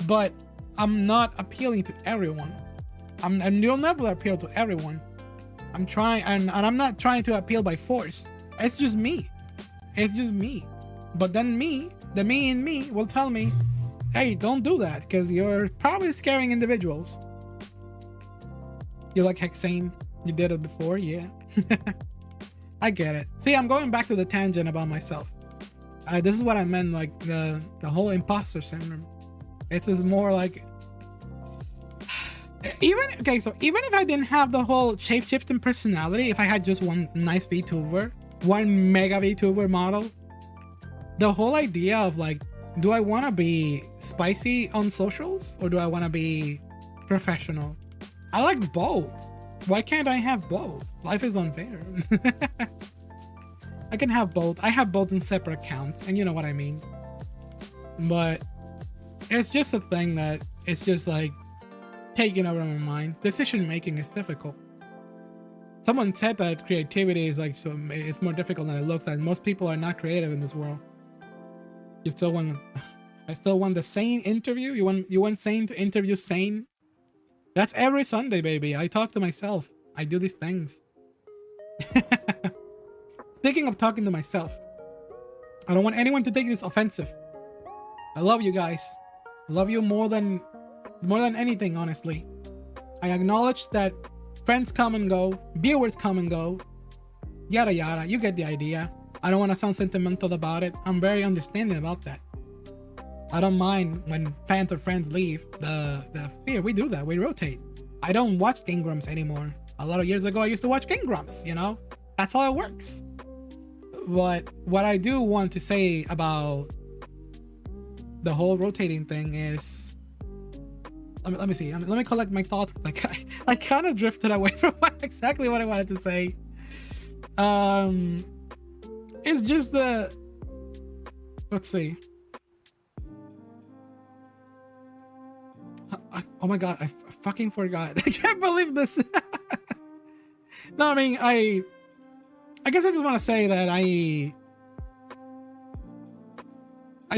but I'm not appealing to everyone. And you'll never appeal to everyone. I'm trying, and I'm not trying to appeal by force. It's just me. It's just me. But then the me in me will tell me, hey, don't do that because you're probably scaring individuals. You like Hexane? You did it before? Yeah. I get it. See, I'm going back to the tangent about myself. This is what I meant, like the whole imposter syndrome. It's just more like even if I didn't have the whole shape-shifting personality, if I had just one nice VTuber, one mega VTuber model, the whole idea of like, do I want to be spicy on socials or do I want to be professional? I like both. Why can't I have both? Life is unfair. I can have both. I have both in separate accounts, and you know what I mean. But it's just a thing that it's just like taking over my mind. Decision making is difficult. Someone said that creativity is like, so it's more difficult than it looks, and most people are not creative in this world. You still want I still want the sane interview. You want sane to interview sane. That's every Sunday, baby. I talk to myself. I do these things. Speaking of talking to myself, I don't want anyone to take this offensive. I love you guys. I love you more than anything, honestly. I acknowledge that friends come and go, viewers come and go, yada yada. You get the idea. I don't want to sound sentimental about it. I'm very understanding about that. I don't mind when fans or friends leave. The fear, we do that. We rotate. I don't watch Game Grumps anymore. A lot of years ago, I used to watch Game Grumps, you know? That's how it works. But what I do want to say about the whole rotating thing is, let me see. Let me collect my thoughts. Like I kind of drifted away from exactly what I wanted to say. It's just the, let's see. Oh my god, I fucking forgot. I can't believe this. No, I mean, I guess I just want to say that I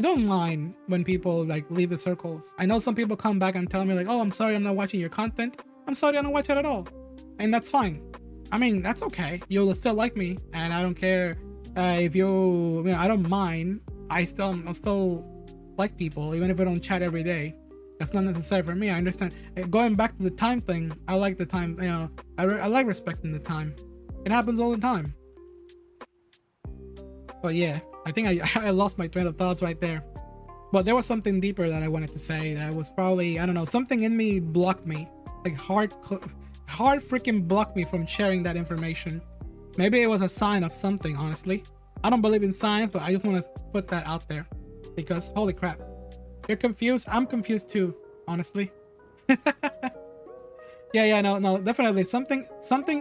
don't mind when people like leave the circles. I know some people come back and tell me like, oh, I'm sorry I'm not watching your content. I'm sorry I don't watch it at all. And that's fine. I mean, that's okay. You'll still like me, and I don't care If you know, I don't mind. I still like people, even if I don't chat every day. That's not necessary for me. I understand. Going back to the time thing, I like the time. You know, I like respecting the time. It happens all the time. But yeah, I think I lost my train of thoughts right there. But there was something deeper that I wanted to say. That was probably, I don't know, something in me blocked me, like hard freaking blocked me from sharing that information. Maybe it was a sign of something. Honestly, I don't believe in science, but I just want to put that out there because holy crap, you're confused. I'm confused too, honestly. Yeah, no, definitely something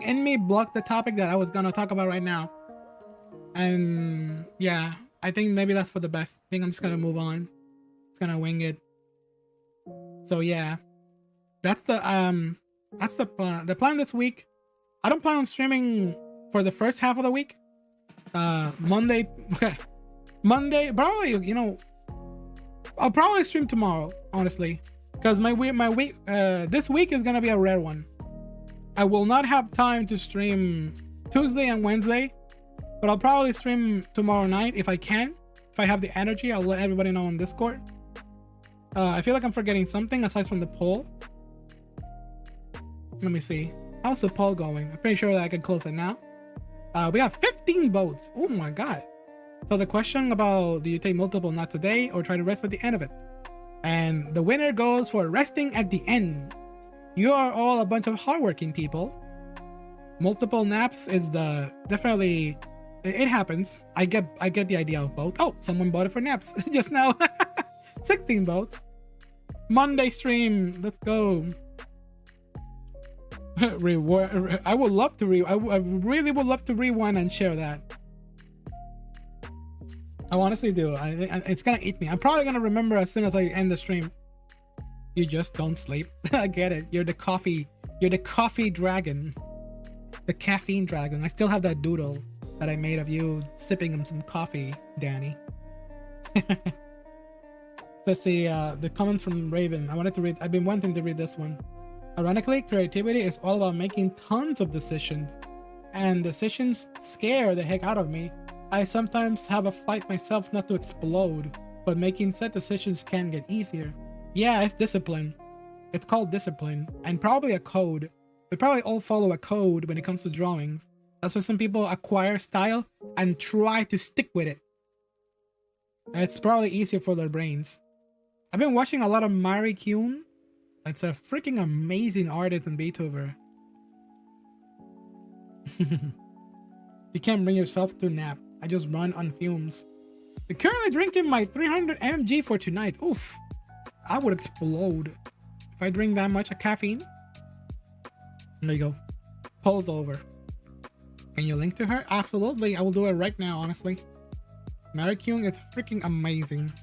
in me blocked the topic that I was gonna talk about right now. And yeah, I think maybe that's for the best. I think I'm just gonna move on. It's gonna wing it. So yeah, that's the plan this week. I don't plan on streaming for the first half of the week. Monday, probably. You know, I'll probably stream tomorrow, honestly, because my week this week is gonna be a rare one. I will not have time to stream Tuesday and Wednesday, but I'll probably stream tomorrow night if I can. If I have the energy, I'll let everybody know on Discord. I feel like I'm forgetting something aside from the poll. Let me see. How's the poll going? I'm pretty sure that I can close it now. We have 15 votes. Oh my god. So the question about do you take multiple naps today or try to rest at the end of it? And the winner goes for resting at the end. You are all a bunch of hardworking people. Multiple naps is definitely it happens. I get the idea of both. Oh, someone voted for naps just now. 16 votes. Monday stream. Let's go. Reward. I would love to I really would love to rewind and share that. I honestly do. It's gonna eat me. I'm probably gonna remember as soon as I end the stream. You just don't sleep. I get it. You're the coffee dragon. The caffeine dragon. I still have that doodle that I made of you sipping some coffee, Danny. Let's see, the comment from Raven. I've been wanting to read this one. Ironically, creativity is all about making tons of decisions, and decisions scare the heck out of me. I sometimes have a fight myself not to explode, but making said decisions can get easier. Yeah, it's discipline. It's called discipline, and probably a code. We probably all follow a code when it comes to drawings. That's why some people acquire style and try to stick with it. It's probably easier for their brains. I've been watching a lot of Mari Kyun. It's a freaking amazing artist and Vtuber. You can't bring yourself to nap. I just run on fumes. I'm currently drinking my 300 mg for tonight. Oof. I would explode if I drink that much of caffeine. There you go. Poll's over. Can you link to her? Absolutely. I will do it right now, honestly. Mari Kyun is freaking amazing.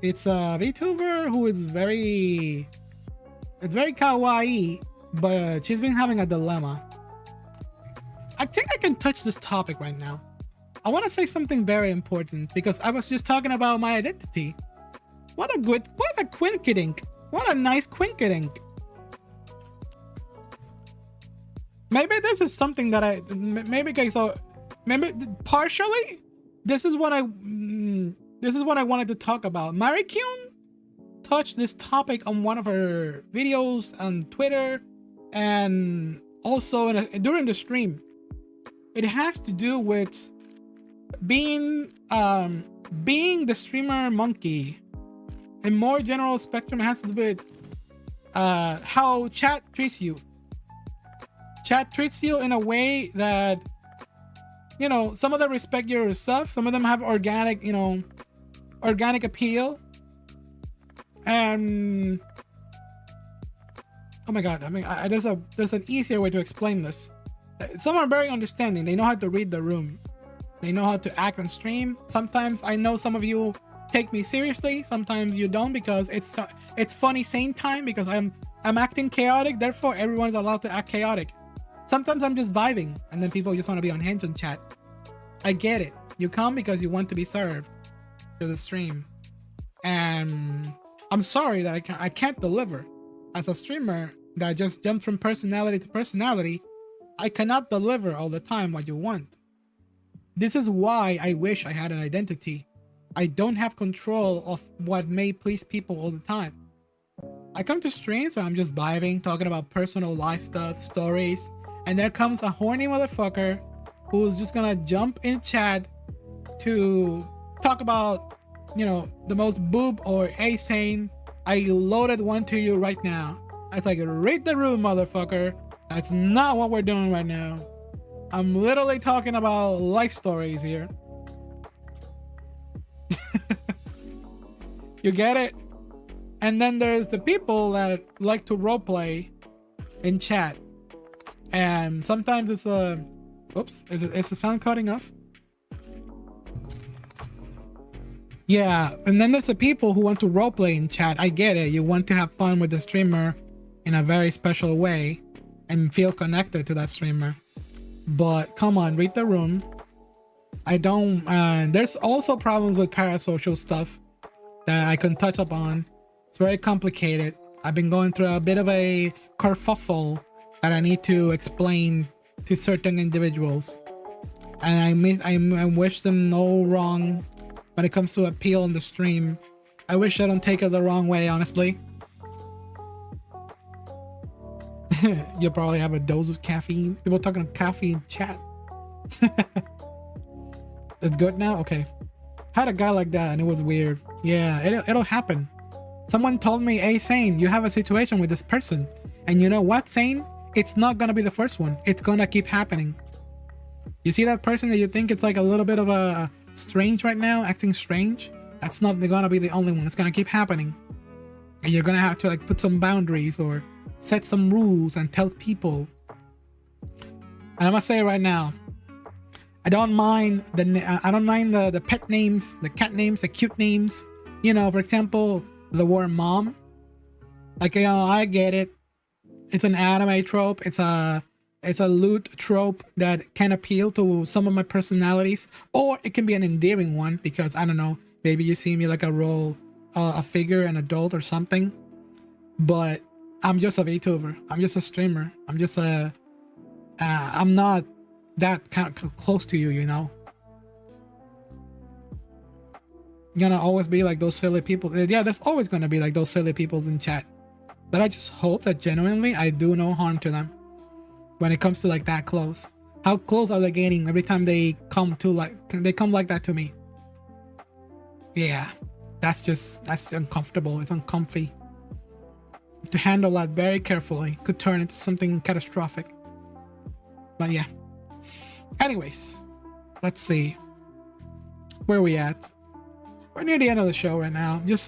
It's a Vtuber who is very kawaii, but she's been having a dilemma. I think I can touch this topic right now. I want to say something very important because I was just talking about my identity. What a quinkydink. What a nice quinkydink. Maybe this is something that maybe partially this is what I wanted to talk about. Mari Kyun touched this topic on one of her videos on Twitter and also during the stream. It has to do with being the streamer monkey. In more general spectrum, it has to do with how chat treats you. Chat treats you in a way that, you know, some of them respect your stuff, some of them have organic appeal. And oh my god, I mean, there's an easier way to explain this. Some are very understanding. They know how to read the room. They know how to act on stream. Sometimes I know some of you take me seriously. Sometimes you don't because it's funny same time because I'm acting chaotic. Therefore, everyone's allowed to act chaotic. Sometimes I'm just vibing, and then people just want to be unhinged and chat. I get it. You come because you want to be served to the stream, and I'm sorry that I can't deliver as a streamer that just jumped from personality to personality. I cannot deliver all the time what you want. This is why I wish I had an identity. I don't have control of what may please people all the time. I come to streams where I'm just vibing, talking about personal life stuff, stories, and there comes a horny motherfucker who's just gonna jump in chat to talk about, the most boob or insane. I loaded one to you right now. It's like, read the room, motherfucker. That's not what we're doing right now. I'm literally talking about life stories here. You get it? And then there's the people that like to roleplay in chat. And sometimes it's a... Oops, is the sound cutting off? Yeah, and then there's the people who want to roleplay in chat. I get it. You want to have fun with the streamer in a very special way and feel connected to that streamer. But come on, read the room. I don't... there's also problems with parasocial stuff that I can touch upon. It's very complicated. I've been going through a bit of a kerfuffle that I need to explain to certain individuals. And I wish them no wrong when it comes to appeal on the stream. I wish I don't take it the wrong way, honestly. You'll probably have a dose of caffeine. People talking of caffeine chat. It's good now? Okay. Had a guy like that and it was weird. Yeah, it'll happen. Someone told me, hey, Sane, you have a situation with this person. And you know what, Sane? It's not gonna be the first one. It's gonna keep happening. You see that person that you think it's like a little bit of a strange right now, acting strange? That's not gonna be the only one. It's gonna keep happening. And you're gonna have to like put some boundaries or set some rules and tell people. And I must say right now, I don't mind the pet names, the cat names, the cute names. For example, the word mom. Like, I get it. It's an anime trope. It's a loot trope that can appeal to some of my personalities, or it can be an endearing one because I don't know, maybe you see me like a figure, an adult or something. But I'm just a VTuber. I'm just a streamer. I'm not that kind of close to you, Gonna always be like those silly people. Yeah, there's always gonna be like those silly people in chat. But I just hope that genuinely I do no harm to them when it comes to like that close. How close are they getting every time they come like that to me? Yeah, that's uncomfortable. It's uncomfy. To handle that very carefully could turn into something catastrophic. But yeah. Anyways, let's see. Where are we at? We're near the end of the show right now. Just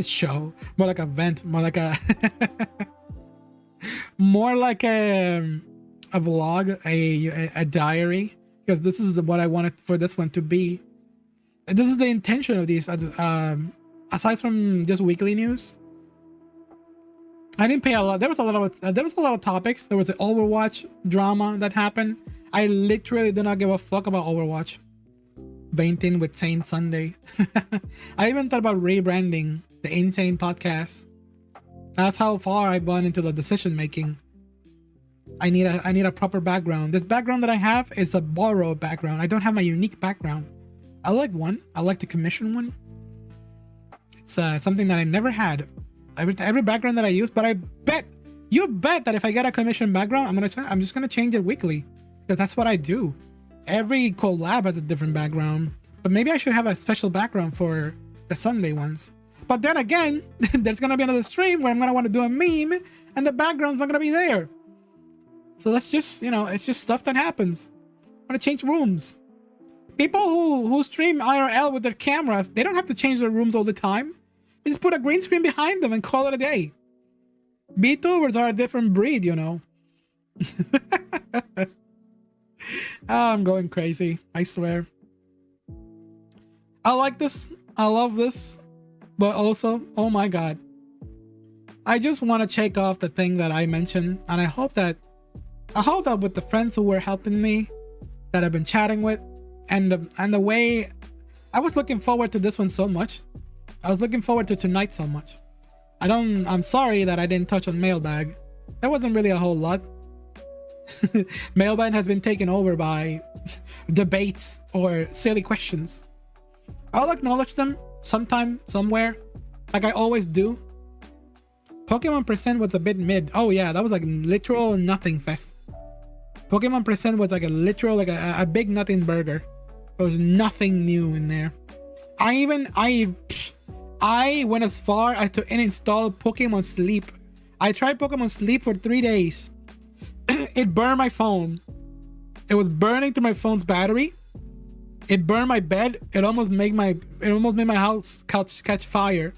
show, more like a vent, more like a vlog, a diary, because this is what I wanted for this one to be. This is the intention of these. Aside from just weekly news, I didn't pay a lot. There was a lot of topics. There was the Overwatch drama that happened. I literally did not give a fuck about Overwatch. Venting with Saint Sunday. I even thought about rebranding the In-Sain Podcast. That's how far I've gone into the decision making. I need a proper background. This background that I have is a borrowed background. I don't have my unique background. I like one. I like the commission one. It's something that I never had. Every background that I use, but I bet that if I get a commission background, I'm just gonna change it weekly, because that's what I do. Every collab has a different background, but maybe I should have a special background for the Sunday ones. But then again, there's gonna be another stream where I'm gonna want to do a meme and the background's not gonna be there. So that's just, it's just stuff that happens. I'm gonna change rooms. People who stream IRL with their cameras, they don't have to change their rooms all the time. They just put a green screen behind them and call it a day. VTubers are a different breed, I'm going crazy, I swear. I like this. I love this. But also, oh my god. I just want to check off the thing that I mentioned, and I hope that with the friends who were helping me, that I've been chatting with, and the way I was looking forward to this one so much. I was looking forward to tonight so much. I'm sorry that I didn't touch on mailbag. There wasn't really a whole lot. Mailbag has been taken over by debates or silly questions. I'll acknowledge them sometime, somewhere, like I always do. Pokemon Present was a bit mid. Oh yeah, that was like literal nothing fest. Pokemon Present was like a literal, like a big nothing burger. There was nothing new in there. I went as far as to uninstall Pokemon Sleep. I tried Pokemon Sleep for 3 days. It burned my phone. It was burning through my phone's battery. It burned my bed. It almost made my house catch fire.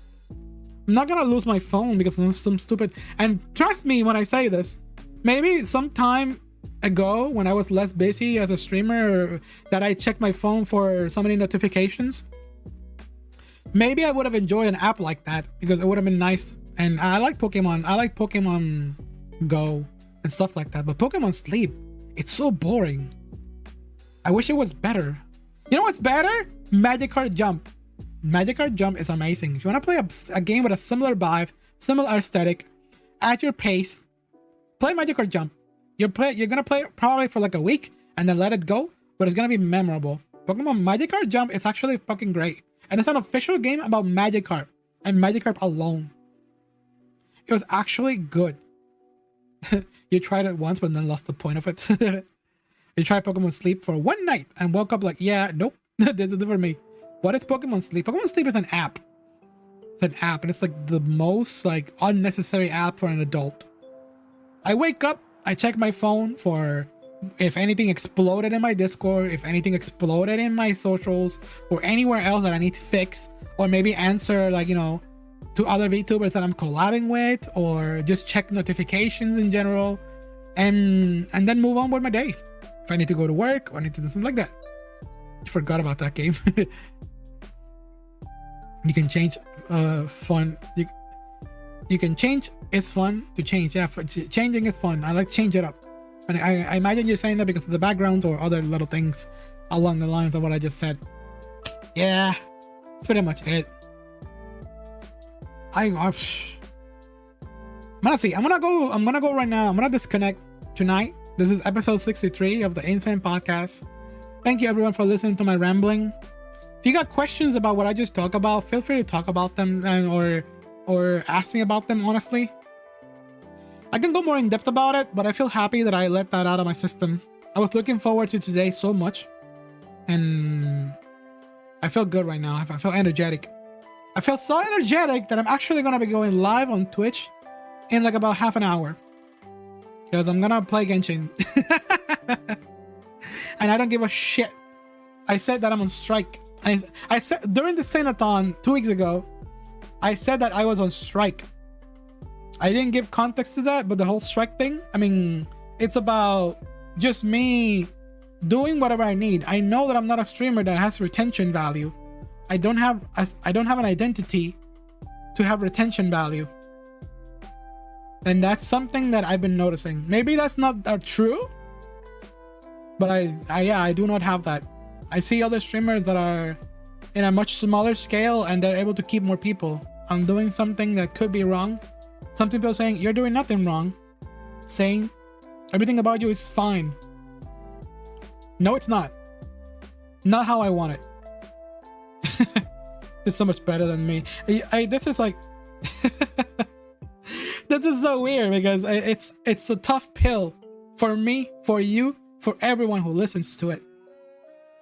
I'm not gonna lose my phone because of some stupid. And trust me when I say this. Maybe some time ago when I was less busy as a streamer, that I checked my phone for so many notifications. Maybe I would have enjoyed an app like that because it would have been nice. And I like Pokemon. I like Pokemon Go and stuff like that. But Pokemon Sleep, it's so boring. I wish it was better. You know what's better? Magikarp Jump. Magikarp Jump is amazing. If you want to play a game with a similar vibe, similar aesthetic, at your pace, play Magikarp Jump. You're gonna play it probably for like a week and then let it go, but it's gonna be memorable. Pokemon Magikarp Jump is actually fucking great. And it's an official game about Magikarp and Magikarp alone. It was actually good. You tried it once but then lost the point of it. You tried Pokemon Sleep for one night and woke up like, yeah, nope, this is for me. What is Pokemon Sleep? Pokemon Sleep is an app. It's an app and it's like the most like unnecessary app for an adult. I wake up, I check my phone for if anything exploded in my Discord, if anything exploded in my socials, or anywhere else that I need to fix, or maybe answer like, you know, to other VTubers that I'm collabing with, or just check notifications in general, and then move on with my day. If I need to go to work or I need to do something like that. I forgot about that game. You can change fun. You can change. It's fun to change. Yeah, changing is fun. I like change it up. And I imagine you're saying that because of the backgrounds or other little things along the lines of what I just said. Yeah, that's pretty much it. I'm gonna see. I'm gonna go right now. I'm gonna disconnect tonight. This is episode 63 of the In-Sain Podcast. Thank you everyone for listening to my rambling. If you got questions about what I just talked about, feel free to talk about them or ask me about them honestly. I can go more in depth about it, but I feel happy that I let that out of my system. I was looking forward to today so much, and I feel good right now. I feel energetic. I feel so energetic that I'm actually gonna be going live on Twitch in like about half an hour, because I'm gonna play Genshin. And I don't give a shit. I said that I'm on strike. I said during the Sainathon 2 weeks ago, I said that I was on strike. I didn't give context to that, but the whole strike thing, I mean, it's about just me doing whatever I need. I know that I'm not a streamer that has retention value. I don't have an identity to have retention value. And that's something that I've been noticing. Maybe that's not true, but I do not have that. I see other streamers that are in a much smaller scale and they're able to keep more people. I'm doing something that could be wrong. Some people are saying, you're doing nothing wrong. Saying, everything about you is fine. No, it's not. Not how I want it. It's so much better than me. This is like... This is so weird because it's a tough pill for me, for you, for everyone who listens to it.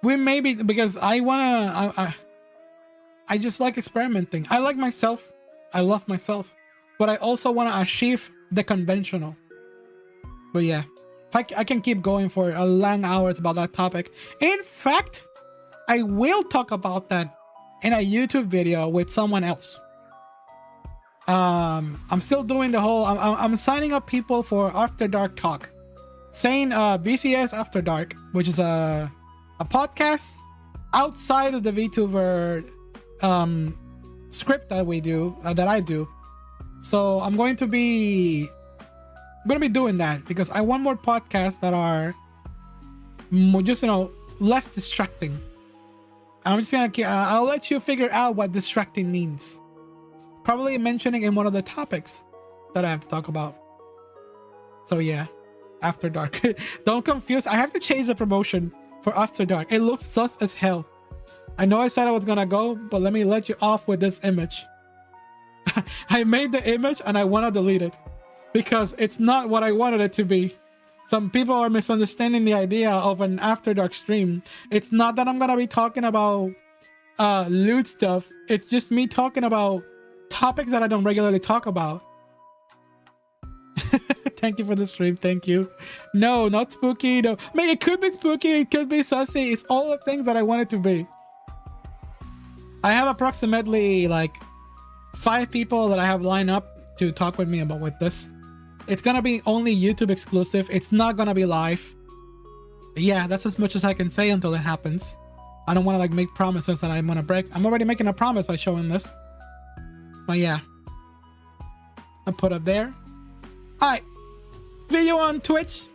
We maybe, because I just like experimenting. I like myself. I love myself. But I also want to achieve the conventional. But yeah, I can keep going for a long hours about that topic. In fact, I will talk about that in a YouTube video with someone else. I'm still doing the whole, I'm signing up people for After Dark Talk. Saying VCS After Dark, which is a podcast outside of the Vtuber script that we do, that I do. So I'm going to be doing that because I want more podcasts that are more, just, you know, less distracting. I'm just gonna I'll let you figure out what distracting means. Probably mentioning in one of the topics that I have to talk about. So yeah, After Dark. Don't confuse. I have to change the promotion for After Dark. It looks sus as hell. I know I said I was gonna go, but let me let you off with this image. I made the image and I want to delete it because it's not what I wanted it to be. Some people are misunderstanding the idea of an After Dark stream. It's not that I'm gonna be talking about loot stuff. It's just me talking about topics that I don't regularly talk about. Thank you for the stream. Thank you. No, not spooky. No, I mean, it could be spooky. It could be sussy. It's all the things that I want it to be. I have approximately like 5 people that I have lined up to talk with me about with this. It's gonna be only YouTube exclusive. It's not gonna be live. Yeah, that's as much as I can say until it happens. I don't want to like make promises that I'm gonna break. I'm already making a promise by showing this. But yeah, I'll put it there. Alright, see you on Twitch.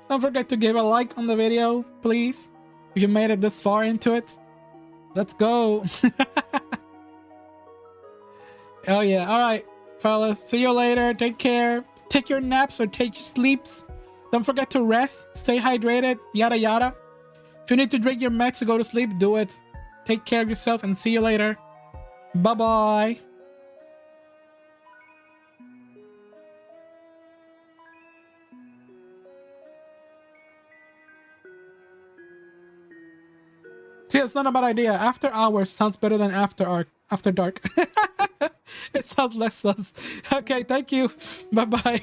Don't forget to give a like on the video, please. If you made it this far into it. Let's go. Oh yeah, alright, fellas. See you later. Take care. Take your naps or take your sleeps. Don't forget to rest. Stay hydrated. Yada yada. If you need to drink your meds to go to sleep, do it. Take care of yourself and see you later. Bye-bye. See, it's not a bad idea. After hours sounds better than after dark. It sounds less sus. Okay, thank you. Bye-bye.